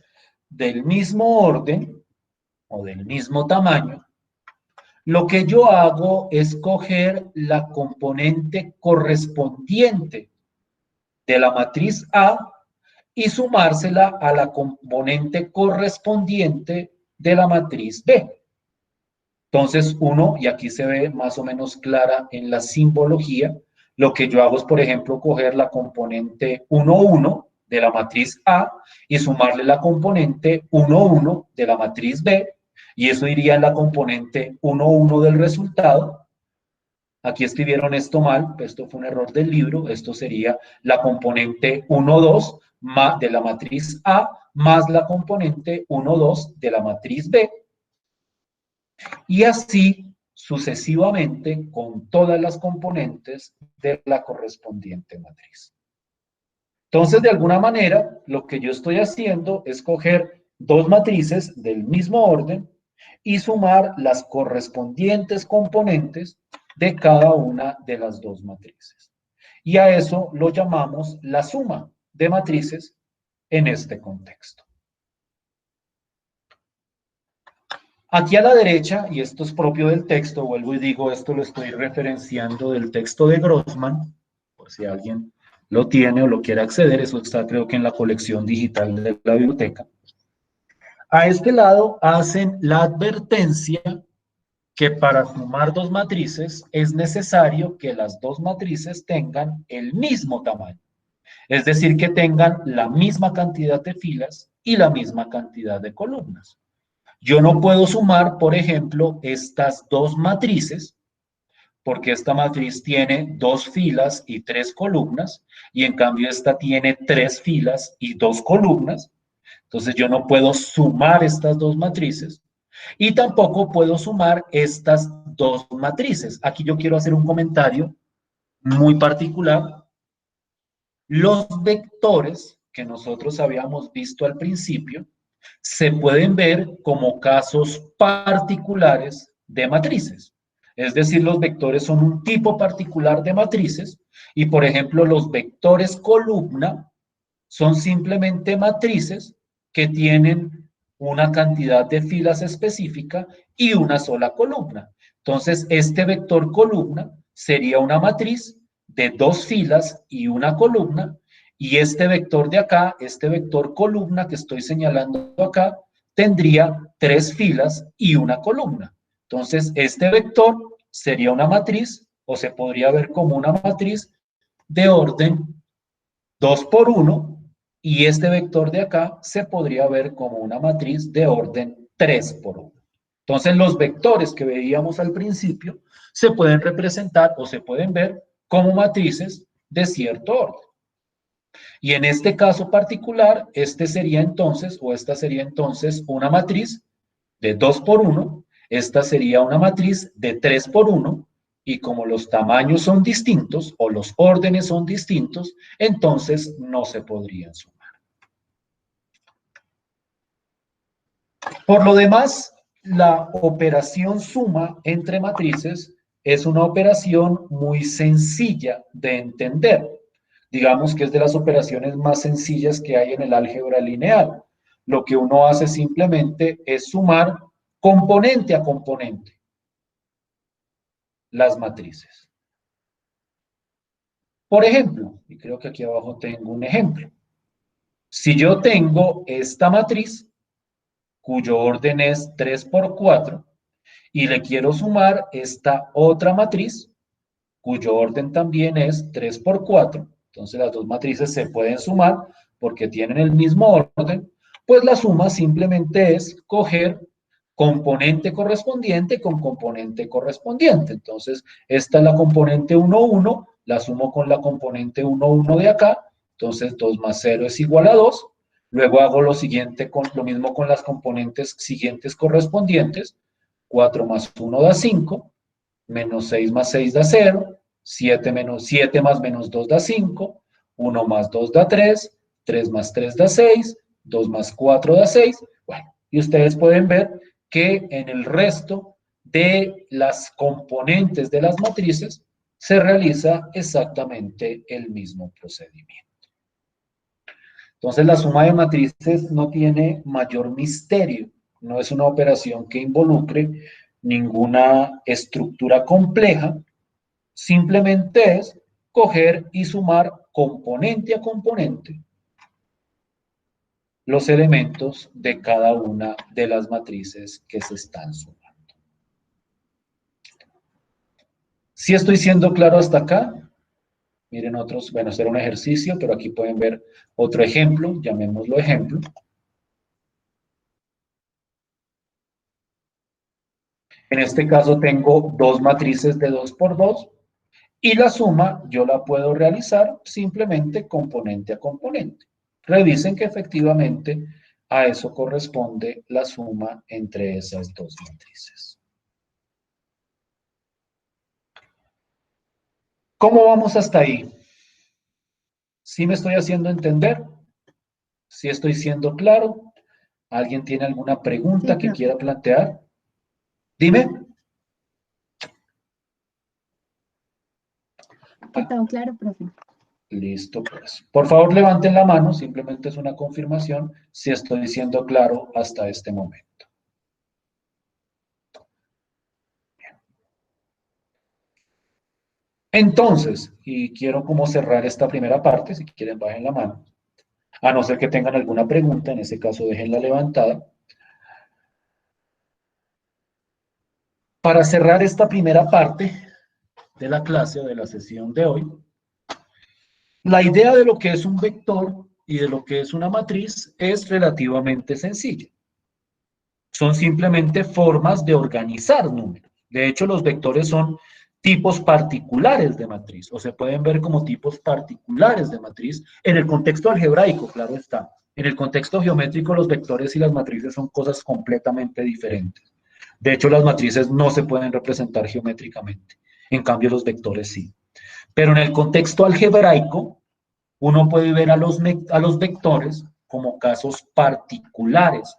del mismo orden o del mismo tamaño, lo que yo hago es coger la componente correspondiente de la matriz A y sumársela a la componente correspondiente de la matriz B. Entonces, uno, y aquí se ve más o menos clara en la simbología, lo que yo hago es, por ejemplo, coger la componente 1, 1 de la matriz A y sumarle la componente 1, 1 de la matriz B, y eso iría en la componente 1, 1 del resultado. Aquí escribieron esto mal, esto fue un error del libro, esto sería la componente 1, 2 de la matriz A más la componente 1, 2 de la matriz B, y así sucesivamente con todas las componentes de la correspondiente matriz. Entonces, de alguna manera, lo que yo estoy haciendo es coger dos matrices del mismo orden y sumar las correspondientes componentes de cada una de las dos matrices. Y a eso lo llamamos la suma de matrices en este contexto. Aquí a la derecha, y esto es propio del texto, vuelvo y digo, esto lo estoy referenciando del texto de Grossman, por si alguien lo tiene o lo quiere acceder, eso está creo que en la colección digital de la biblioteca. A este lado hacen la advertencia que para sumar dos matrices es necesario que las dos matrices tengan el mismo tamaño, es decir, que tengan la misma cantidad de filas y la misma cantidad de columnas. Yo no puedo sumar, por ejemplo, estas dos matrices, porque esta matriz tiene 2 filas y 3 columnas, y en cambio esta tiene 3 filas y 2 columnas. Entonces yo no puedo sumar estas dos matrices, y tampoco puedo sumar estas dos matrices. Aquí yo quiero hacer un comentario muy particular. Los vectores que nosotros habíamos visto al principio se pueden ver como casos particulares de matrices. Es decir, los vectores son un tipo particular de matrices y, por ejemplo, los vectores columna son simplemente matrices que tienen una cantidad de filas específica y una sola columna. Entonces, este vector columna sería una matriz de 2 filas y una columna, y este vector de acá, este vector columna que estoy señalando acá, tendría 3 filas y una columna. Entonces, este vector sería una matriz, o se podría ver como una matriz de orden 2 por 1, y este vector de acá se podría ver como una matriz de orden 3 por 1. Entonces, los vectores que veíamos al principio se pueden representar o se pueden ver como matrices de cierto orden. Y en este caso particular, este sería entonces, o esta sería entonces una matriz de 2 por 1, esta sería una matriz de 3 por 1, y como los tamaños son distintos o los órdenes son distintos, entonces no se podrían sumar. Por lo demás, la operación suma entre matrices es una operación muy sencilla de entender. Digamos que es de las operaciones más sencillas que hay en el álgebra lineal. Lo que uno hace simplemente es sumar componente a componente las matrices. Por ejemplo, y creo que aquí abajo tengo un ejemplo. Si yo tengo esta matriz, cuyo orden es 3 por 4, y le quiero sumar esta otra matriz, cuyo orden también es 3 por 4, entonces las dos matrices se pueden sumar porque tienen el mismo orden, pues la suma simplemente es coger componente correspondiente con componente correspondiente. Entonces, esta es la componente 1, 1, la sumo con la componente 1, 1 de acá, entonces 2 más 0 es igual a 2. Luego hago lo siguiente, lo mismo con las componentes siguientes correspondientes. 4 más 1 da 5, menos 6 más 6 da 0, 7 más menos 2 da 5, 1 más 2 da 3, 3 más 3 da 6, 2 más 4 da 6. Bueno, y ustedes pueden ver que en el resto de las componentes de las matrices se realiza exactamente el mismo procedimiento. Entonces, la suma de matrices no tiene mayor misterio, no es una operación que involucre ninguna estructura compleja, simplemente es coger y sumar componente a componente los elementos de cada una de las matrices que se están sumando. Si estoy siendo claro hasta acá, miren otros, bueno, este era un ejercicio, pero aquí pueden ver otro ejemplo, llamémoslo ejemplo. En este caso tengo dos matrices de 2 por 2 y la suma yo la puedo realizar simplemente componente a componente. Revisen que efectivamente a eso corresponde la suma entre esas dos matrices. ¿Cómo vamos hasta ahí? ¿Sí me estoy haciendo entender? ¿Sí estoy siendo claro? ¿Alguien tiene alguna Sí, pregunta que profe. quiera plantear? Dime. Que todo claro, profe. Listo, pues. Por favor, levanten la mano, simplemente es una confirmación si estoy siendo claro hasta este momento. Entonces, y quiero como cerrar esta primera parte, si quieren bajen la mano, a no ser que tengan alguna pregunta, en ese caso déjenla levantada. Para cerrar esta primera parte de la clase o de la sesión de hoy, la idea de lo que es un vector y de lo que es una matriz es relativamente sencilla. Son simplemente formas de organizar números. De hecho, los vectores son tipos particulares de matriz, o se pueden ver como tipos particulares de matriz en el contexto algebraico, claro está. En el contexto geométrico, los vectores y las matrices son cosas completamente diferentes. De hecho, las matrices no se pueden representar geométricamente, en cambio los vectores sí. Pero en el contexto algebraico, uno puede ver a los vectores como casos particulares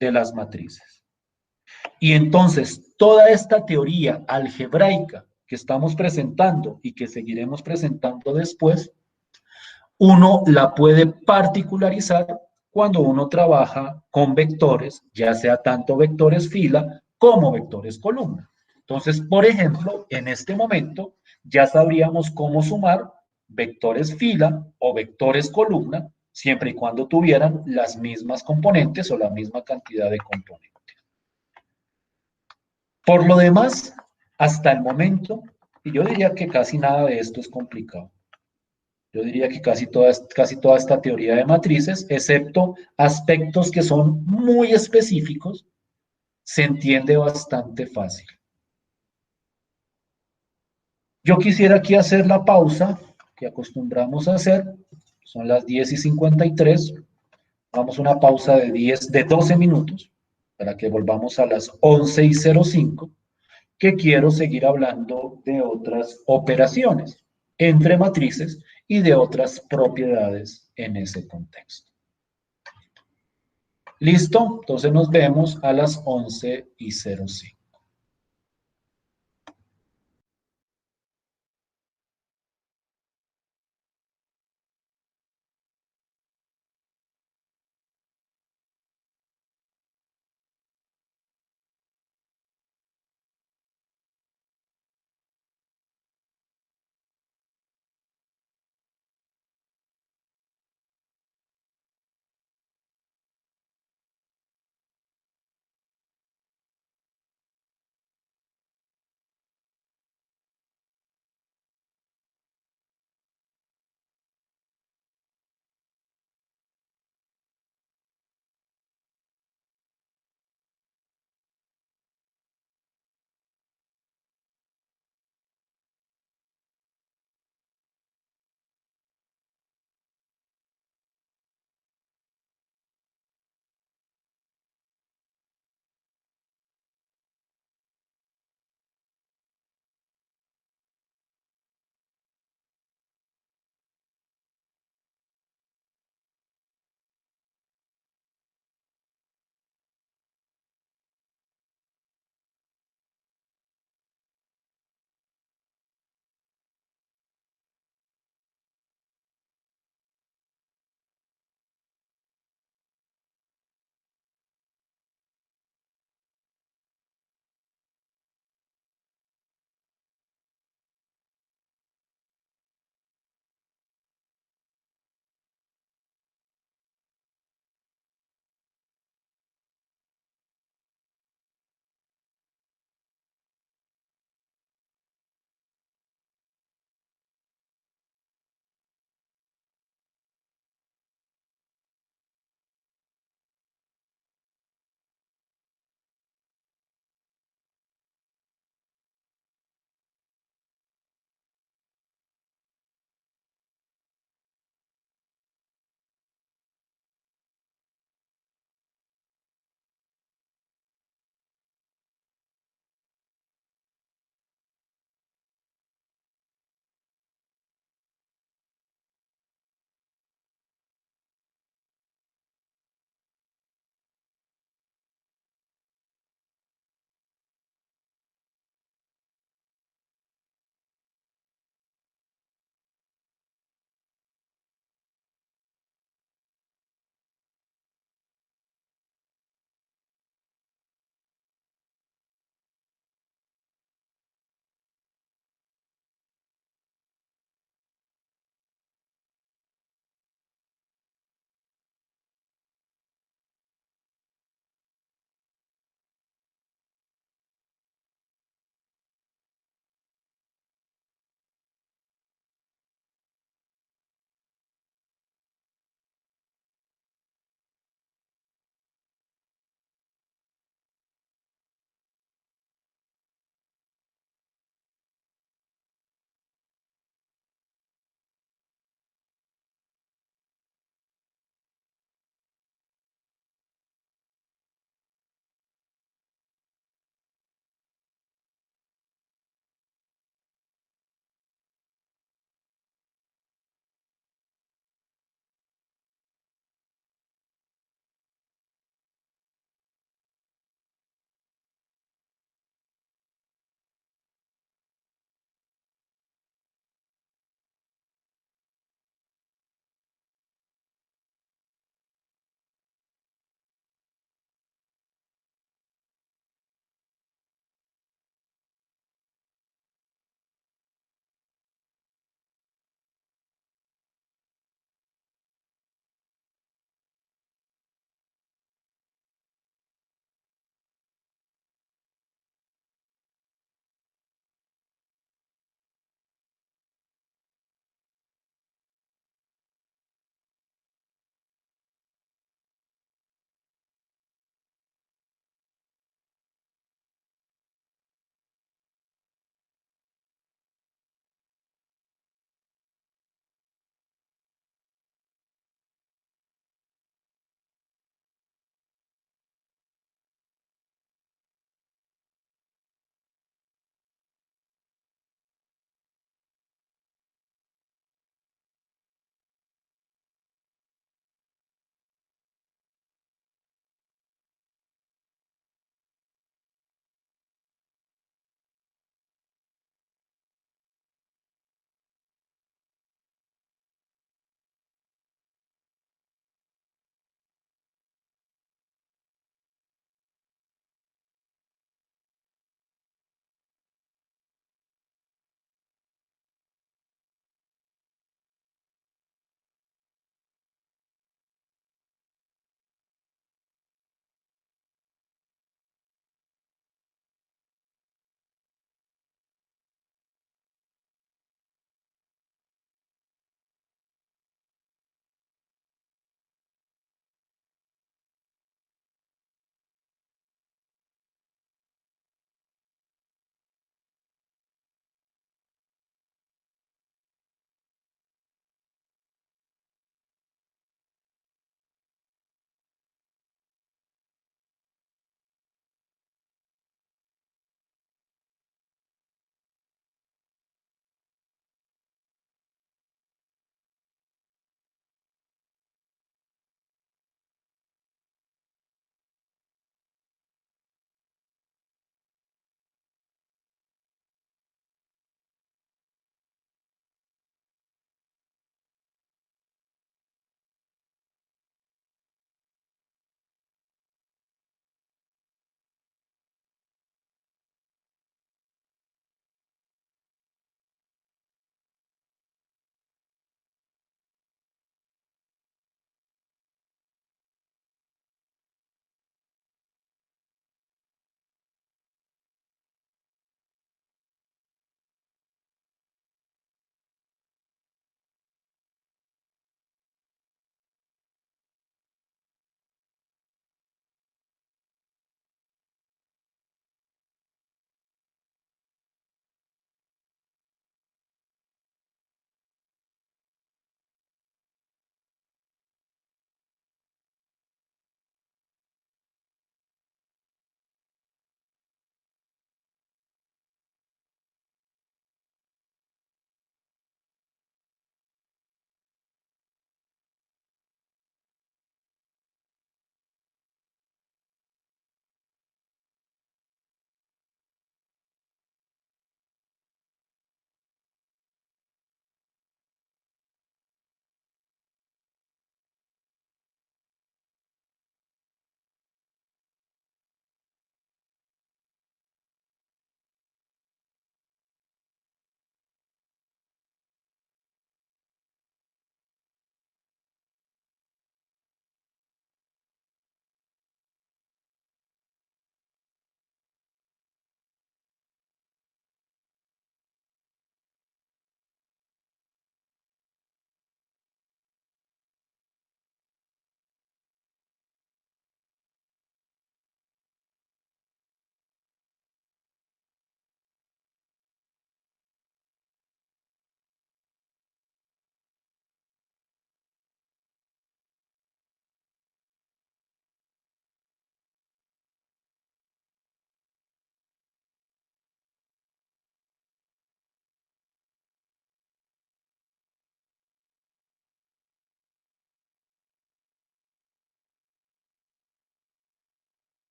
de las matrices. Y entonces, toda esta teoría algebraica que estamos presentando y que seguiremos presentando después, uno la puede particularizar cuando uno trabaja con vectores, ya sea tanto vectores fila como vectores columna. Entonces, por ejemplo, en este momento ya sabríamos cómo sumar vectores fila o vectores columna, siempre y cuando tuvieran las mismas componentes o la misma cantidad de componentes. Por lo demás, hasta el momento, y yo diría que casi nada de esto es complicado. Yo diría que casi toda esta teoría de matrices, excepto aspectos que son muy específicos, se entiende bastante fácil. Yo quisiera aquí hacer la pausa que acostumbramos a hacer. Son las 10:53. Vamos a una pausa de 12 minutos para que volvamos a las 11:05, que quiero seguir hablando de otras operaciones entre matrices y de otras propiedades en ese contexto. ¿Listo? Entonces nos vemos a las 11:05.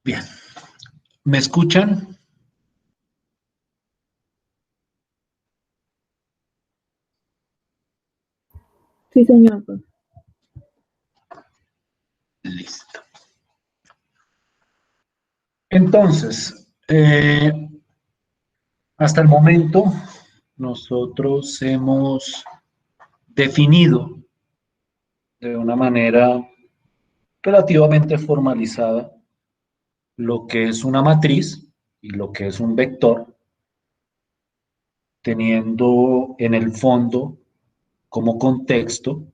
Bien. ¿Me escuchan? Sí, señor. Listo. Entonces, hasta el momento nosotros hemos definido de una manera relativamente formalizada lo que es una matriz y lo que es un vector, teniendo en el fondo como contexto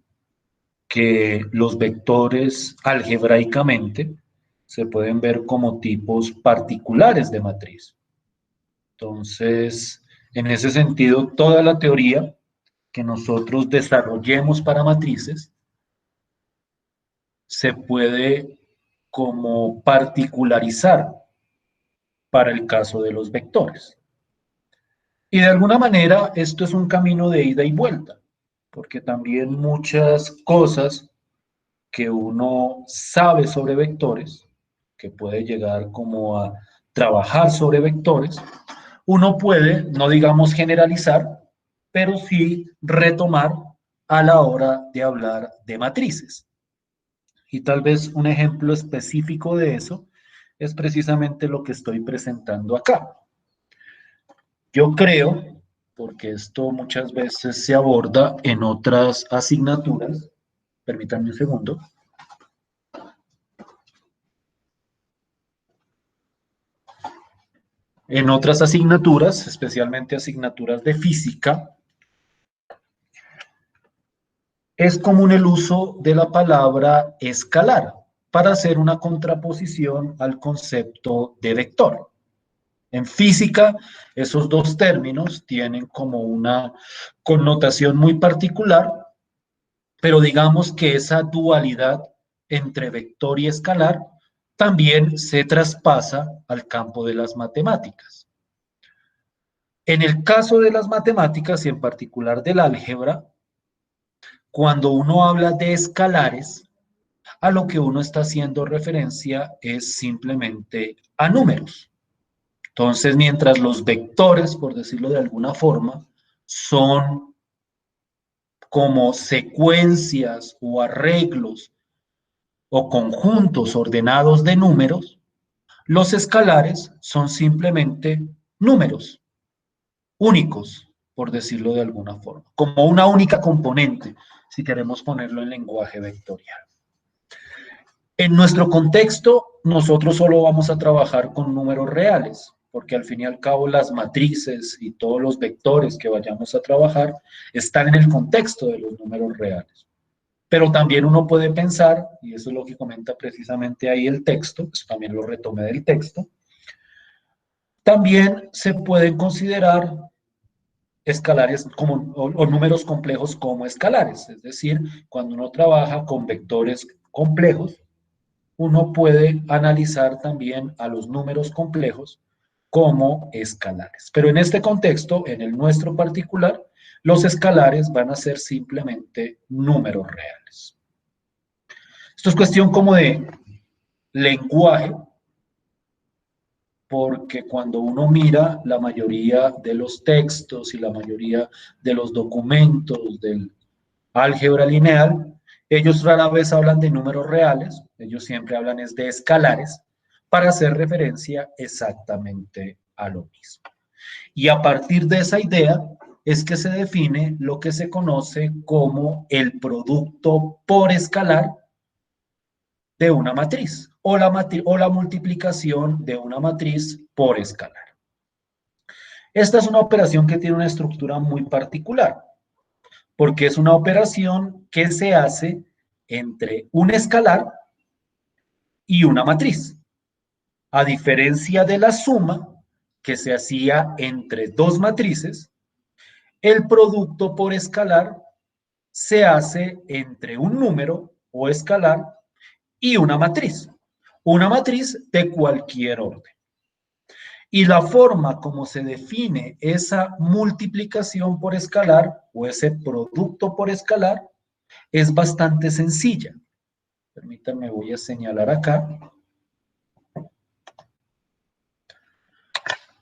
que los vectores algebraicamente se pueden ver como tipos particulares de matriz. Entonces, en ese sentido, toda la teoría que nosotros desarrollemos para matrices se puede como particularizar para el caso de los vectores. Y de alguna manera esto es un camino de ida y vuelta, porque también muchas cosas que uno sabe sobre vectores, que puede llegar como a trabajar sobre vectores, uno puede, no digamos generalizar, pero sí retomar a la hora de hablar de matrices. Y tal vez un ejemplo específico de eso es precisamente lo que estoy presentando acá. Yo creo, porque esto muchas veces se aborda en otras asignaturas, permítanme un segundo. En otras asignaturas, especialmente asignaturas de física, es común el uso de la palabra escalar para hacer una contraposición al concepto de vector. En física, esos dos términos tienen como una connotación muy particular, pero digamos que esa dualidad entre vector y escalar también se traspasa al campo de las matemáticas. En el caso de las matemáticas y en particular del álgebra, cuando uno habla de escalares, a lo que uno está haciendo referencia es simplemente a números. Entonces, mientras los vectores, por decirlo de alguna forma, son como secuencias o arreglos o conjuntos ordenados de números, los escalares son simplemente números únicos, por decirlo de alguna forma, como una única componente, si queremos ponerlo en lenguaje vectorial. En nuestro contexto, nosotros solo vamos a trabajar con números reales, porque al fin y al cabo las matrices y todos los vectores que vayamos a trabajar están en el contexto de los números reales. Pero también uno puede pensar, y eso es lo que comenta precisamente ahí el texto, pues también lo retomé del texto, también se pueden considerar escalares como, o números complejos como escalares, es decir, cuando uno trabaja con vectores complejos, uno puede analizar también a los números complejos como escalares. Pero en este contexto, en el nuestro particular, los escalares van a ser simplemente números reales. Esto es cuestión como de lenguaje, porque cuando uno mira la mayoría de los textos y la mayoría de los documentos del álgebra lineal, ellos rara vez hablan de números reales, ellos siempre hablan es de escalares, para hacer referencia exactamente a lo mismo. Y a partir de esa idea es que se define lo que se conoce como el producto por escalar de una matriz o la multiplicación de una matriz por escalar. Esta es una operación que tiene una estructura muy particular, porque es una operación que se hace entre un escalar y una matriz, a diferencia de la suma que se hacía entre dos matrices. El producto por escalar se hace entre un número o escalar y una matriz de cualquier orden. Y la forma como se define esa multiplicación por escalar o ese producto por escalar es bastante sencilla. Permítanme, voy a señalar acá.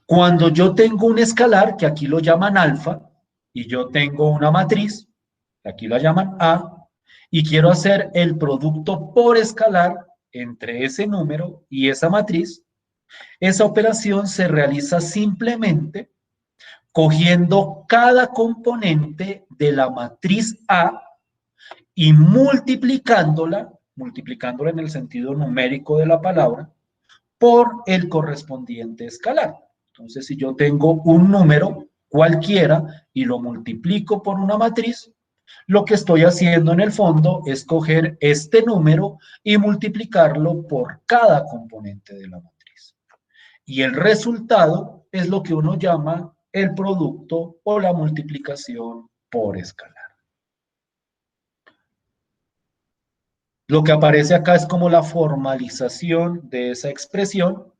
Cuando yo tengo un escalar, que aquí lo llaman alfa, y yo tengo una matriz, que aquí la llaman A, y quiero hacer el producto por escalar entre ese número y esa matriz, esa operación se realiza simplemente cogiendo cada componente de la matriz A y multiplicándola en el sentido numérico de la palabra, por el correspondiente escalar. Entonces, si yo tengo un número cualquiera y lo multiplico por una matriz, lo que estoy haciendo en el fondo es coger este número y multiplicarlo por cada componente de la matriz. Y el resultado es lo que uno llama el producto o la multiplicación por escalar. Lo que aparece acá es como la formalización de esa expresión.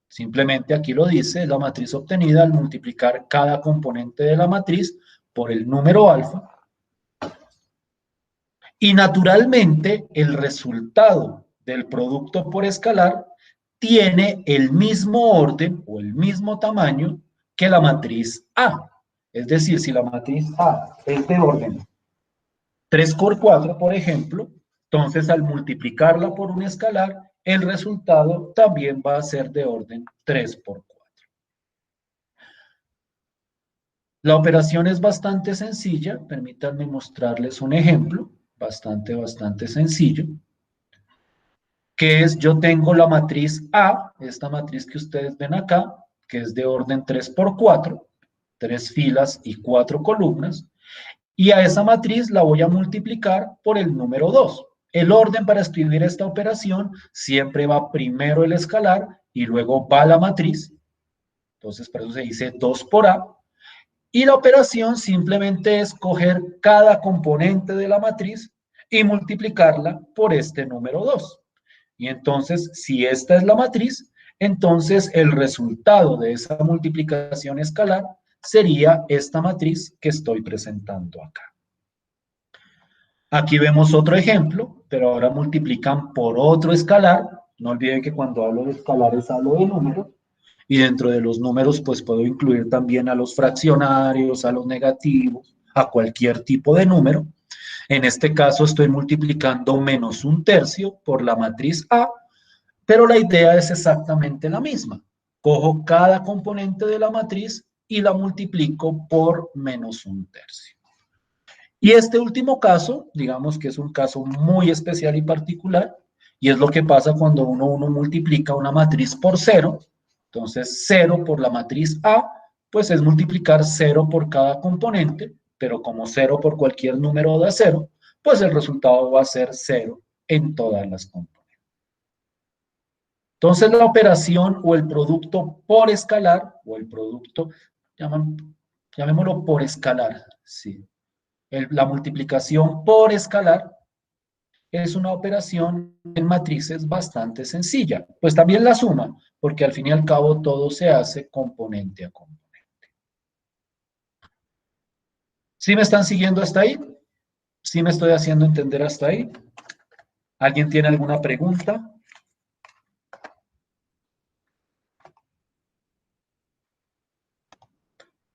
Simplemente aquí lo dice, es la matriz obtenida al multiplicar cada componente de la matriz por el número alfa. Y naturalmente el resultado del producto por escalar tiene el mismo orden o el mismo tamaño que la matriz A. Es decir, si la matriz A es de orden 3 por 4, por ejemplo, entonces al multiplicarla por un escalar, el resultado también va a ser de orden 3 por 4. La operación es bastante sencilla, permítanme mostrarles un ejemplo, bastante sencillo, que es, yo tengo la matriz A, esta matriz que ustedes ven acá, que es de orden 3 por 4, 3 filas y 4 columnas, y a esa matriz la voy a multiplicar por el número 2. El orden para escribir esta operación siempre va primero el escalar y luego va la matriz. Entonces, por eso se dice 2 por A. Y la operación simplemente es coger cada componente de la matriz y multiplicarla por este número 2. Y entonces, si esta es la matriz, entonces el resultado de esa multiplicación escalar sería esta matriz que estoy presentando acá. Aquí vemos otro ejemplo, pero ahora multiplican por otro escalar. No olviden que cuando hablo de escalares hablo de números. Y dentro de los números, pues puedo incluir también a los fraccionarios, a los negativos, a cualquier tipo de número. En este caso estoy multiplicando menos 1/3 por la matriz A, pero la idea es exactamente la misma. Cojo cada componente de la matriz y la multiplico por menos 1/3. Y este último caso, digamos que es un caso muy especial y particular, y es lo que pasa cuando uno multiplica una matriz por 0. Entonces, 0 por la matriz A, pues es multiplicar 0 por cada componente, pero como 0 por cualquier número da 0, pues el resultado va a ser 0 en todas las componentes. Entonces, la operación o el producto por escalar, o el producto, llamémoslo por escalar, sí. La multiplicación por escalar es una operación en matrices bastante sencilla. Pues también la suma, porque al fin y al cabo todo se hace componente a componente. ¿Sí me están siguiendo hasta ahí? ¿Sí me estoy haciendo entender hasta ahí? ¿Alguien tiene alguna pregunta?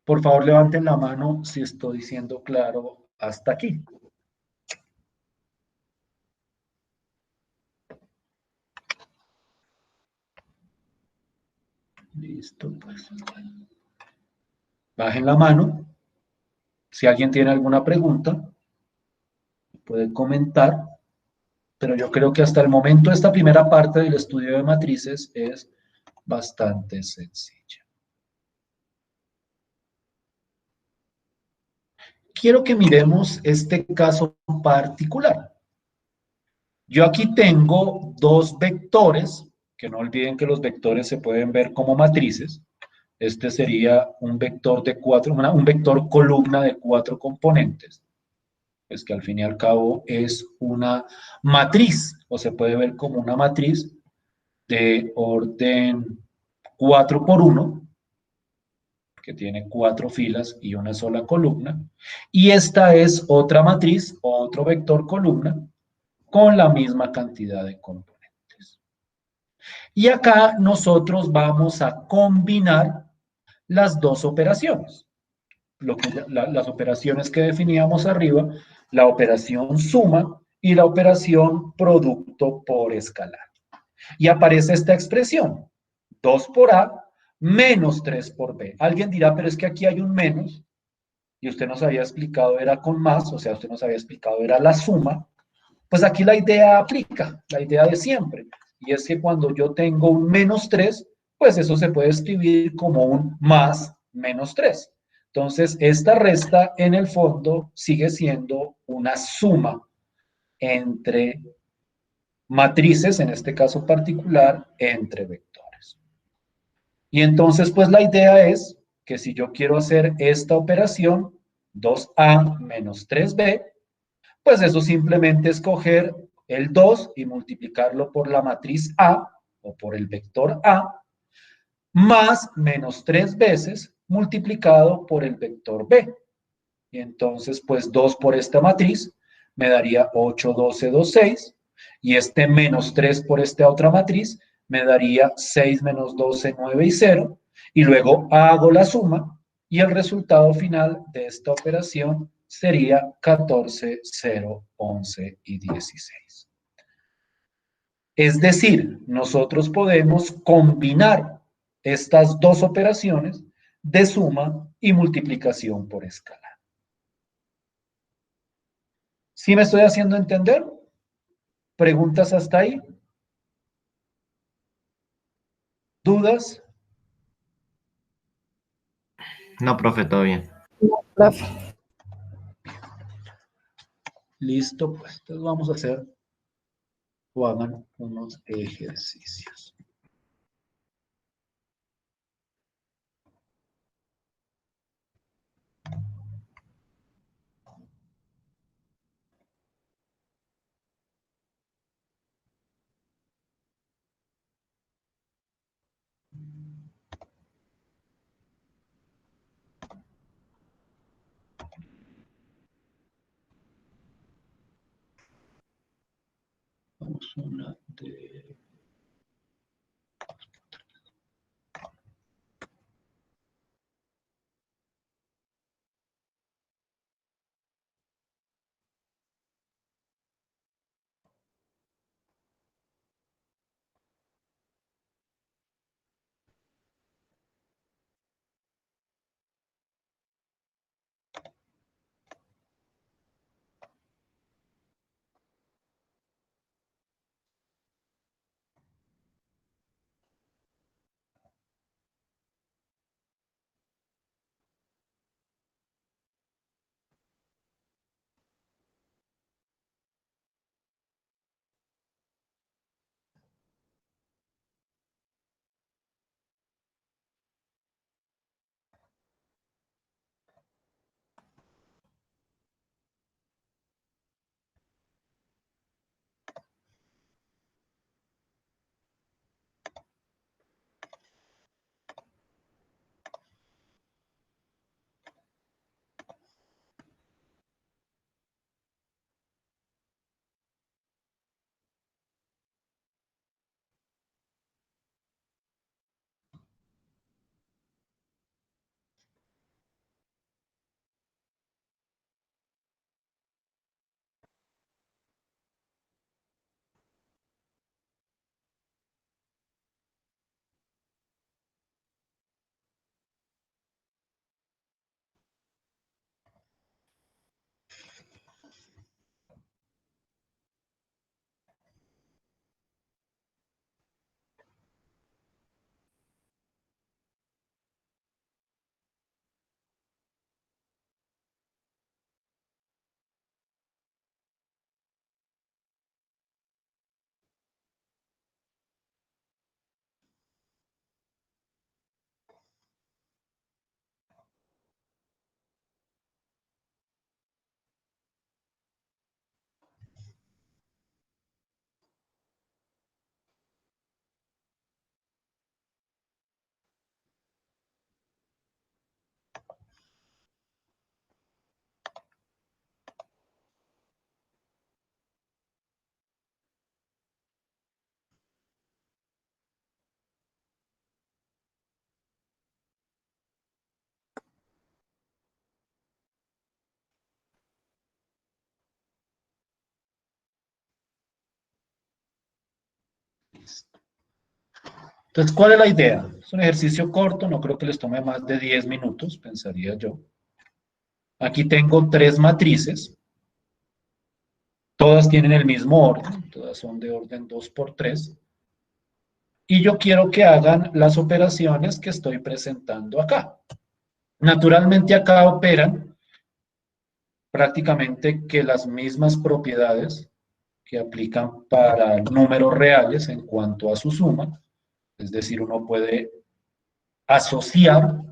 Por favor, levanten la mano si estoy siendo claro hasta aquí. Listo, pues. Bajen la mano. Si alguien tiene alguna pregunta, puede comentar. Pero yo creo que hasta el momento esta primera parte del estudio de matrices es bastante sencilla. Quiero que miremos este caso particular. Yo aquí tengo dos vectores, que no olviden que los vectores se pueden ver como matrices. Este sería un vector de un vector columna de 4 componentes. Pues que al fin y al cabo es una matriz, o se puede ver como una matriz de orden 4 por 1, que tiene 4 filas y una sola columna. Y esta es otra matriz, otro vector columna, con la misma cantidad de componentes. Y acá nosotros vamos a combinar las dos operaciones. Las operaciones que definíamos arriba, la operación suma y la operación producto por escalar. Y aparece esta expresión, 2 por A menos 3 por B. Alguien dirá, pero es que aquí hay un menos, y usted nos había explicado era con más, o sea, usted nos había explicado era la suma. Pues aquí la idea aplica, la idea de siempre, y es que cuando yo tengo un menos 3, pues eso se puede escribir como un más menos 3. Entonces, esta resta en el fondo sigue siendo una suma entre matrices, en este caso particular, entre vectores. Y entonces, pues la idea es que si yo quiero hacer esta operación, 2A menos 3B, pues eso simplemente es coger el 2 y multiplicarlo por la matriz A o por el vector A, más menos 3 veces multiplicado por el vector B. Y entonces, pues 2 por esta matriz me daría 8, 12, 2, 6. Y este menos 3 por esta otra matriz me daría 6 menos 12, 9 y 0. Y luego hago la suma y el resultado final de esta operación sería 14, 0, 11 y 16. Es decir, nosotros podemos combinar estas dos operaciones de suma y multiplicación por escala. ¿Sí me estoy haciendo entender? ¿Preguntas hasta ahí? ¿Dudas? No, profe, todo bien. Listo, pues entonces vamos a hacer o hagan unos ejercicios. Vamos a una de... Listo. Entonces, ¿cuál es la idea? Es un ejercicio corto, no creo que les tome más de 10 minutos, pensaría yo. Aquí tengo tres matrices, todas tienen el mismo orden, todas son de orden 2 por 3, y yo quiero que hagan las operaciones que estoy presentando acá. Naturalmente acá operan prácticamente que las mismas propiedades que aplican para números reales en cuanto a su suma, es decir, uno puede asociar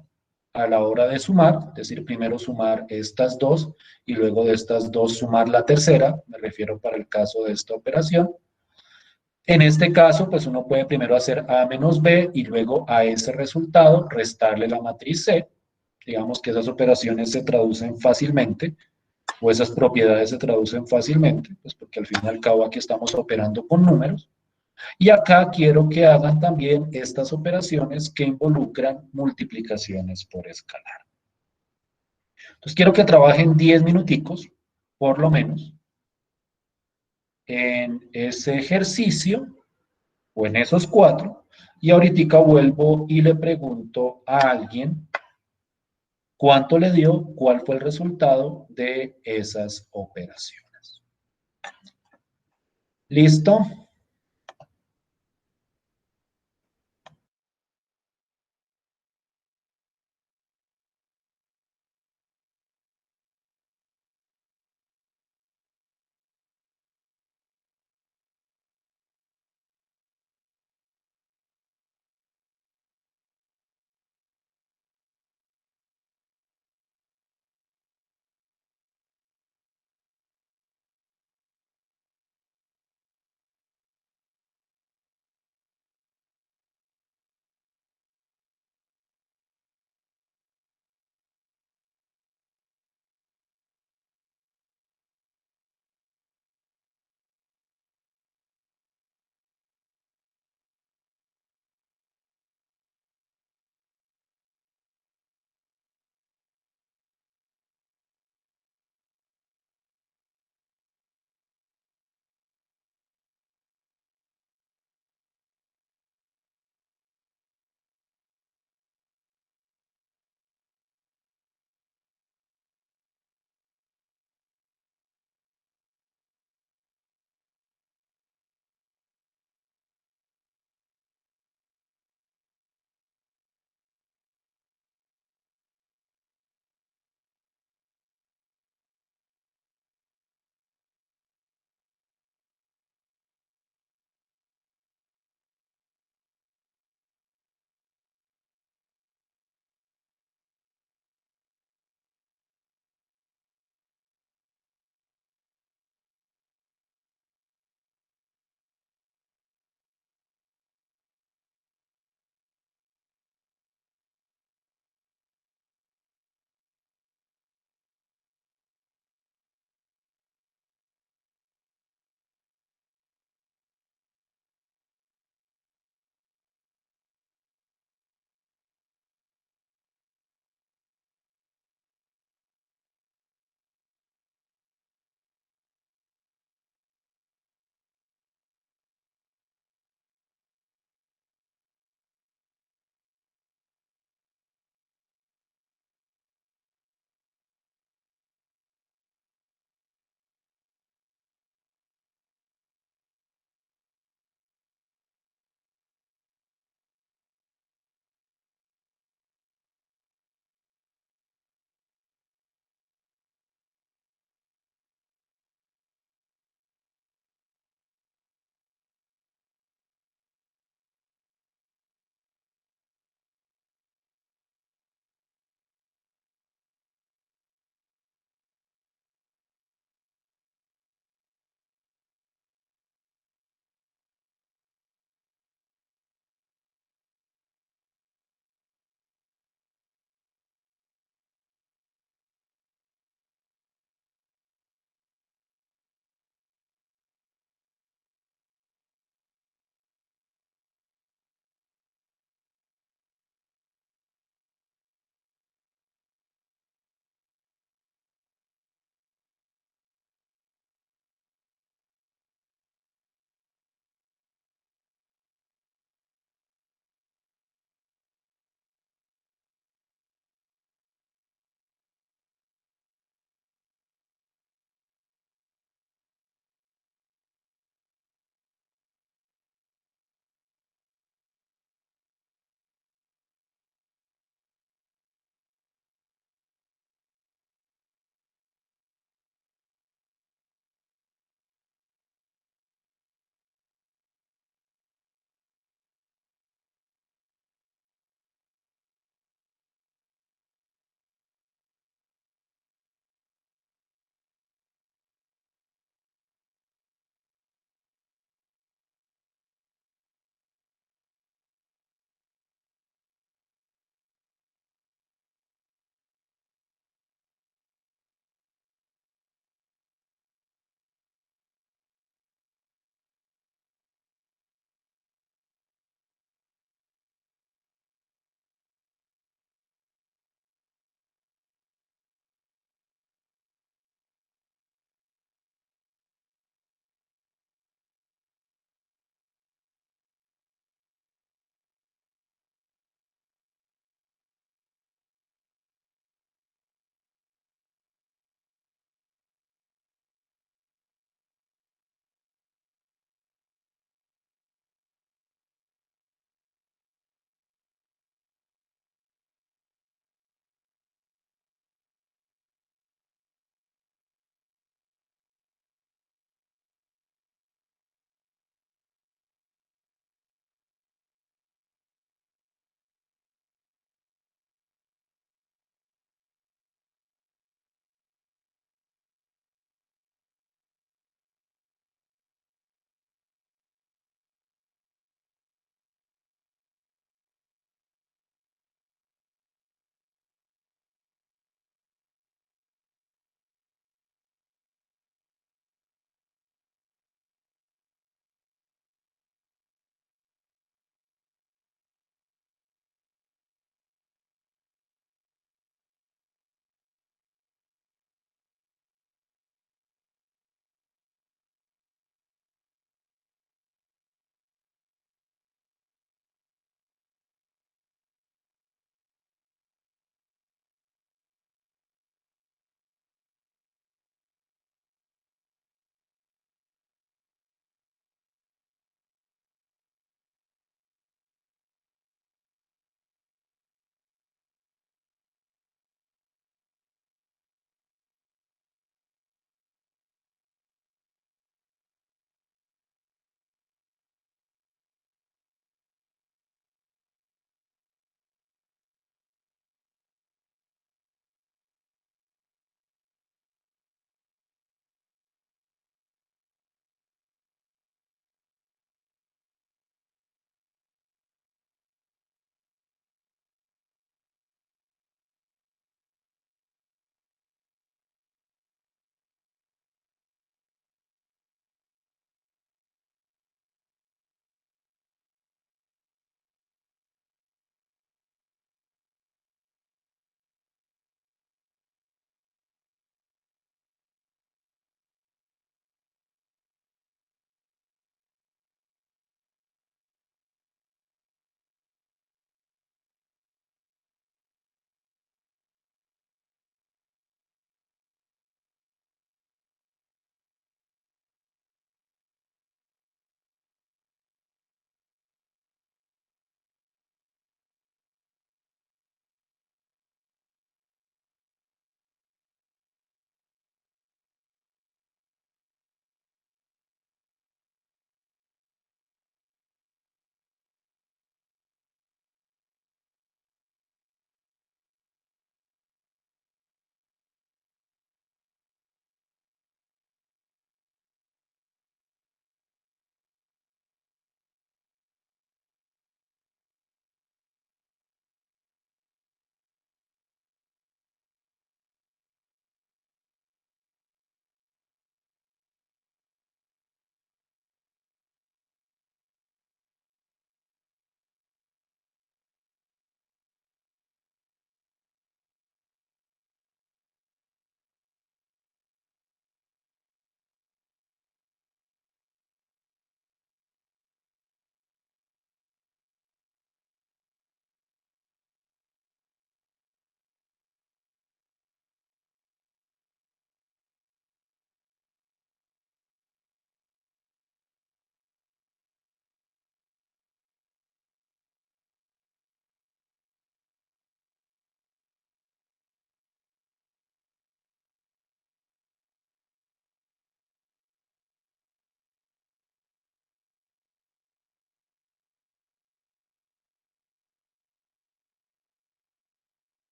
a la hora de sumar, es decir, primero sumar estas dos y luego de estas dos sumar la tercera, me refiero para el caso de esta operación. En este caso, pues uno puede primero hacer A menos B y luego a ese resultado restarle la matriz C. Digamos que esas operaciones se traducen fácilmente o esas propiedades se traducen fácilmente, pues porque al fin y al cabo aquí estamos operando con números. Y acá quiero que hagan también estas operaciones que involucran multiplicaciones por escalar. Entonces quiero que trabajen 10 minuticos, por lo menos, en ese ejercicio o en esos cuatro, y ahorita vuelvo y le pregunto a alguien cuánto le dio, cuál fue el resultado de esas operaciones. ¿Listo?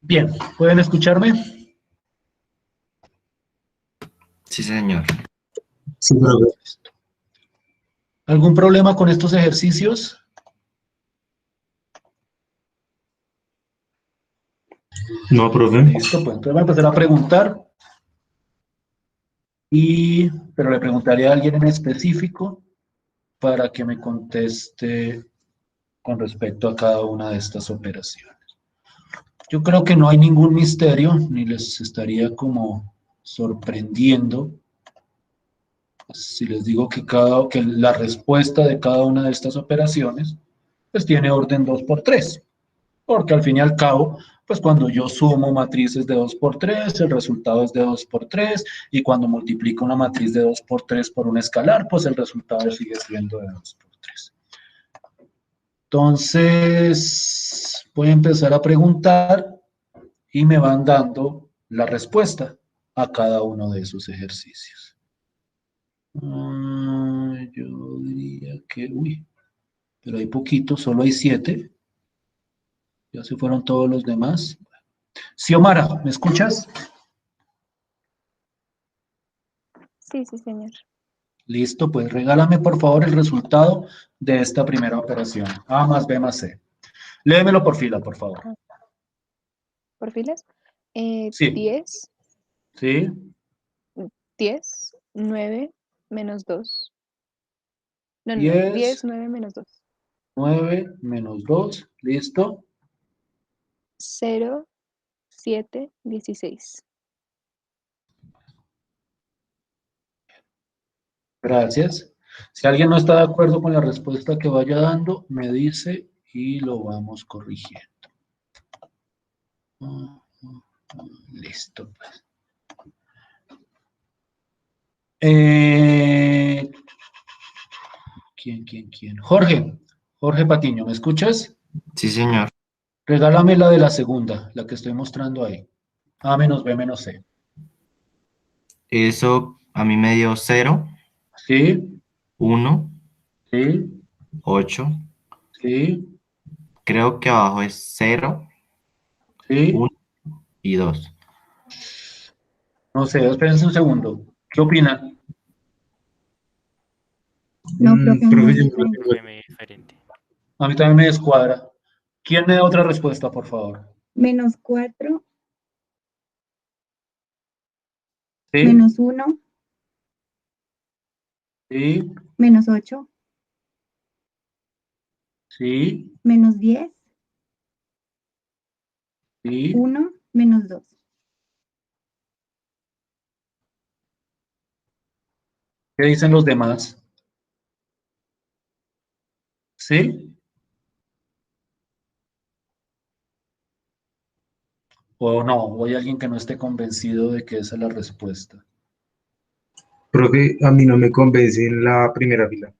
Bien, ¿pueden escucharme? Sí, señor. Sí, profe. ¿Algún problema con estos ejercicios? No, profe. Listo, pues entonces voy a empezar a preguntar, pero le preguntaré a alguien en específico para que me conteste con respecto a cada una de estas operaciones. Yo creo que no hay ningún misterio, ni les estaría como sorprendiendo si les digo que la respuesta de cada una de estas operaciones pues tiene orden 2 por 3, porque al fin y al cabo, pues cuando yo sumo matrices de 2 por 3, el resultado es de 2 por 3, y cuando multiplico una matriz de 2 por 3 por un escalar, pues el resultado sigue siendo de 2 por 3. Entonces, voy a empezar a preguntar y me van dando la respuesta a cada uno de esos ejercicios. Yo diría que, pero hay poquito, solo hay 7. Ya se fueron todos los demás. Xiomara, ¿me escuchas? Sí, sí, señor. Listo, pues regálame por favor el resultado de esta primera operación. A más B más C. Léemelo por fila, por favor. ¿Por filas? Sí, 10, sí, 10, 9 menos 2. No, no, no. 10, 10, 9 menos 2. 9 menos 2, listo. 0, 7, 16. Gracias. Si alguien no está de acuerdo con la respuesta que vaya dando, me dice y lo vamos corrigiendo. Listo, pues. ¿Quién? Jorge Patiño, ¿me escuchas? Sí, señor. Regálame la de la segunda, la que estoy mostrando ahí. A menos B menos C. Eso a mí me dio 0, Sí, 1, sí, 8. sí, Creo que abajo es 0, sí. 1 y 2. No sé, espérense un segundo. ¿Qué opinan? No, profe, Profe, muy yo no lo diferente. tengo. Fue muy diferente. A mí también me descuadra. ¿Quién me da otra respuesta, por favor? Menos 4, Sí, menos 1, sí, menos 8, sí, menos 10, sí. 1, menos 2. ¿Qué dicen los demás? ¿Sí? ¿O no? ¿O hay alguien que no esté convencido de que esa es la respuesta? Profe, a mí no me convence en la primera fila.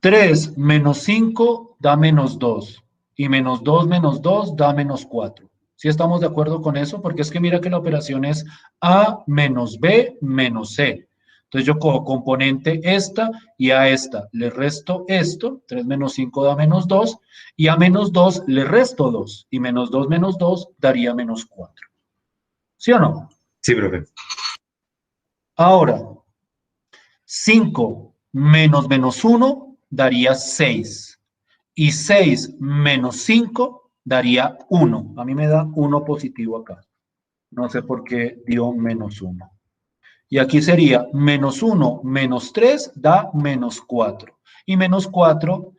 3 menos 5 da menos 2. Y menos 2 da menos 4. ¿Sí estamos de acuerdo con eso? Porque es que mira que la operación es A menos B menos C. Entonces yo cojo componente esta y a esta le resto esto. 3 menos 5 da menos 2. Y a menos 2 le resto 2. Y menos 2 daría menos 4. ¿Sí o no? Sí, profe. Ahora, 5 menos 1 daría 6. Y 6 menos 5 daría 1. A mí me da 1 positivo acá. No sé por qué dio menos 1. Y aquí sería menos 1 menos 3 da menos 4. Y menos 4,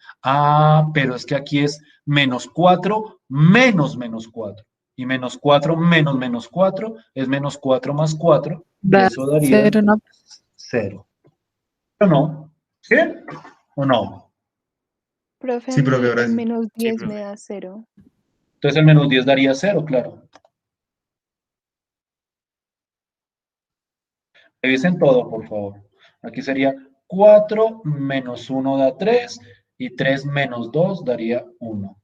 pero es que aquí es menos 4 menos 4. Y menos 4 menos 4 es menos 4 más 4. Y Da eso daría 0, ¿no? 0. ¿O no? ¿Sí? ¿O no? Profe, a Sí, profe, mí ahora el sí. menos Sí, 10 me profe. da 0. Entonces el menos 10 daría 0, claro. Revisen todo, por favor. Aquí sería 4 menos 1 da 3 y 3 menos 2 daría 1.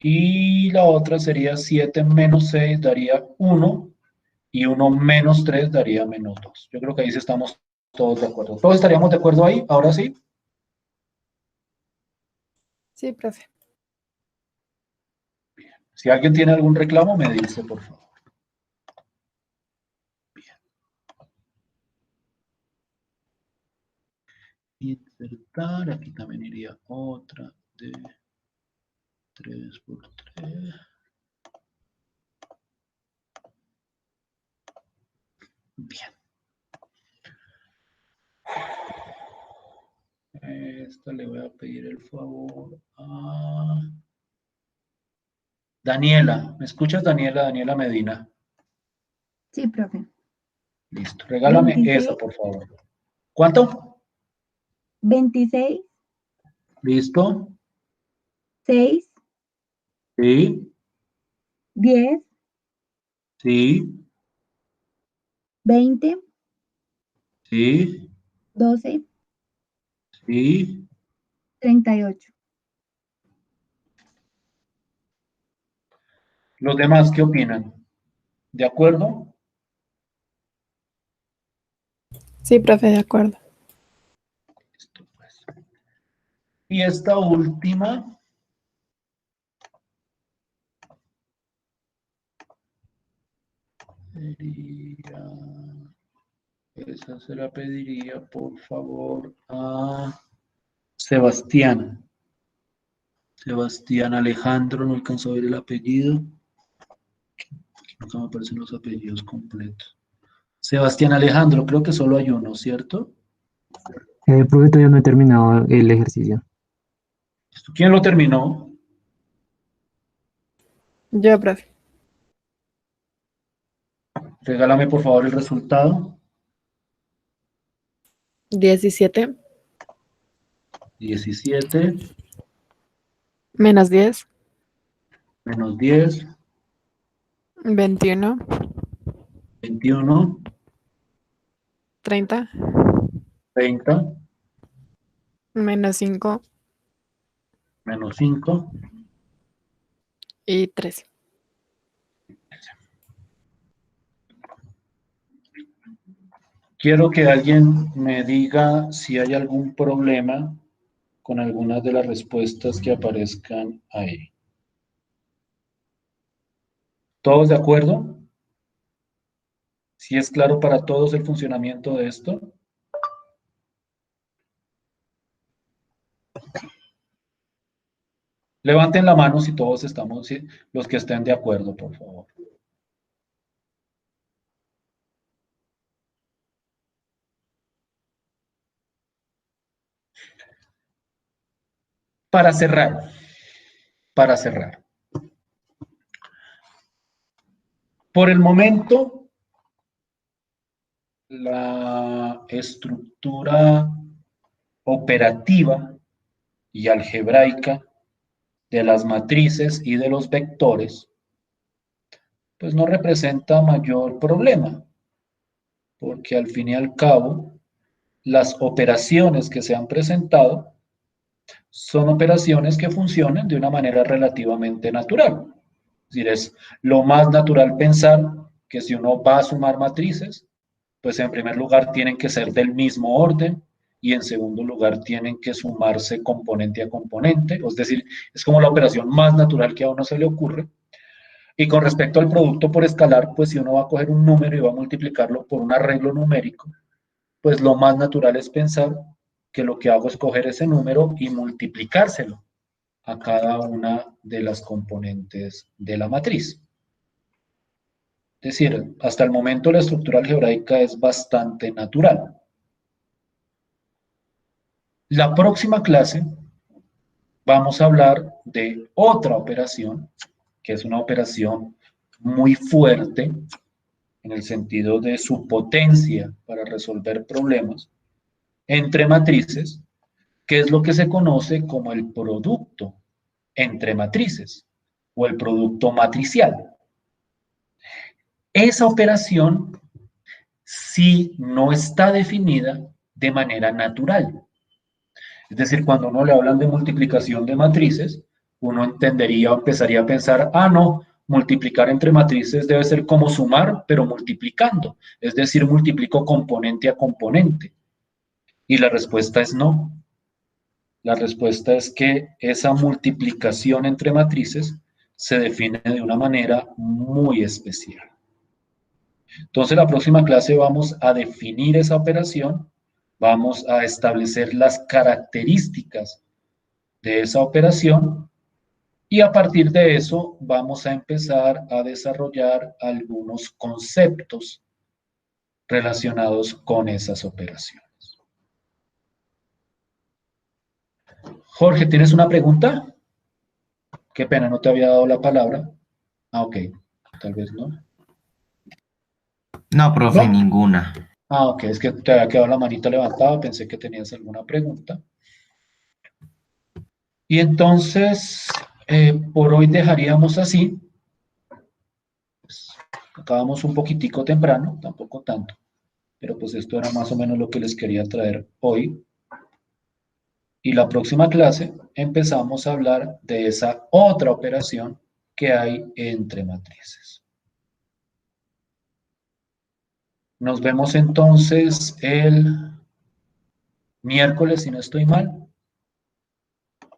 Y la otra sería 7 menos 6 daría 1 y 1 menos 3 daría menos 2. Yo creo que ahí sí estamos todos de acuerdo. ¿Todos estaríamos de acuerdo ahí? Ahora sí. Sí, profe. Si alguien tiene algún reclamo, me dice, por favor. Insertar, aquí también iría otra de 3 por 3. Bien. Esta le voy a pedir el favor a Daniela. ¿Me escuchas, Daniela? Daniela Medina. Sí, profe. Listo. Regálame 26. esa, por favor. ¿Cuánto? 26, ¿Listo? 6, Sí, 10, sí, 20, sí, 12, sí. 38. ¿Los demás qué opinan? ¿De acuerdo? Sí, profe, de acuerdo. Listo, pues. Y esta última. Esa se la pediría, por favor, a Sebastián. Sebastián Alejandro, no alcanzó a ver el apellido. Nunca me aparecen los apellidos completos. Sebastián Alejandro, creo que solo hay uno, ¿cierto? Profe, todavía no he terminado el ejercicio. ¿Quién lo terminó? Yo, profe. Regálame, por favor, el resultado. 17 17 menos 10, menos 10, 21, 21, 30, 30, menos 5 menos 5. y 13. Quiero que alguien me diga si hay algún problema con algunas de las respuestas que aparezcan ahí. ¿Todos de acuerdo? ¿Sí es claro para todos el funcionamiento de esto? Levanten la mano si todos estamos, los que estén de acuerdo, por favor. Para cerrar, por el momento, la estructura operativa y algebraica de las matrices y de los vectores, pues no representa mayor problema, porque al fin y al cabo, las operaciones que se han presentado son operaciones que funcionan de una manera relativamente natural. Es decir, es lo más natural pensar que si uno va a sumar matrices, pues en primer lugar tienen que ser del mismo orden y en segundo lugar tienen que sumarse componente a componente, es decir, es como la operación más natural que a uno se le ocurre. Y con respecto al producto por escalar, pues si uno va a coger un número y va a multiplicarlo por un arreglo numérico, pues lo más natural es pensar que lo que hago es coger ese número y multiplicárselo a cada una de las componentes de la matriz. Es decir, hasta el momento la estructura algebraica es bastante natural. La próxima clase vamos a hablar de otra operación, que es una operación muy fuerte en el sentido de su potencia para resolver problemas entre matrices, que es lo que se conoce como el producto entre matrices o el producto matricial. Esa operación sí no está definida de manera natural. Es decir, cuando uno le hablan de multiplicación de matrices, uno entendería o empezaría a pensar, ah, no, multiplicar entre matrices debe ser como sumar, pero multiplicando. Es decir, multiplico componente a componente. Y la respuesta es no. La respuesta es que esa multiplicación entre matrices se define de una manera muy especial. Entonces, la próxima clase vamos a definir esa operación, vamos a establecer las características de esa operación y a partir de eso vamos a empezar a desarrollar algunos conceptos relacionados con esas operaciones. Jorge, ¿tienes una pregunta? Qué pena, no te había dado la palabra. Ah, ok, tal vez no. No, profe, No. ninguna. Ah, ok, es que te había quedado la manita levantada, pensé que tenías alguna pregunta. Y entonces, por hoy dejaríamos así. Pues, acabamos un poquitico temprano, tampoco tanto, pero pues esto era más o menos lo que les quería traer hoy. Y la próxima clase empezamos a hablar de esa otra operación que hay entre matrices. Nos vemos entonces el miércoles, si no estoy mal,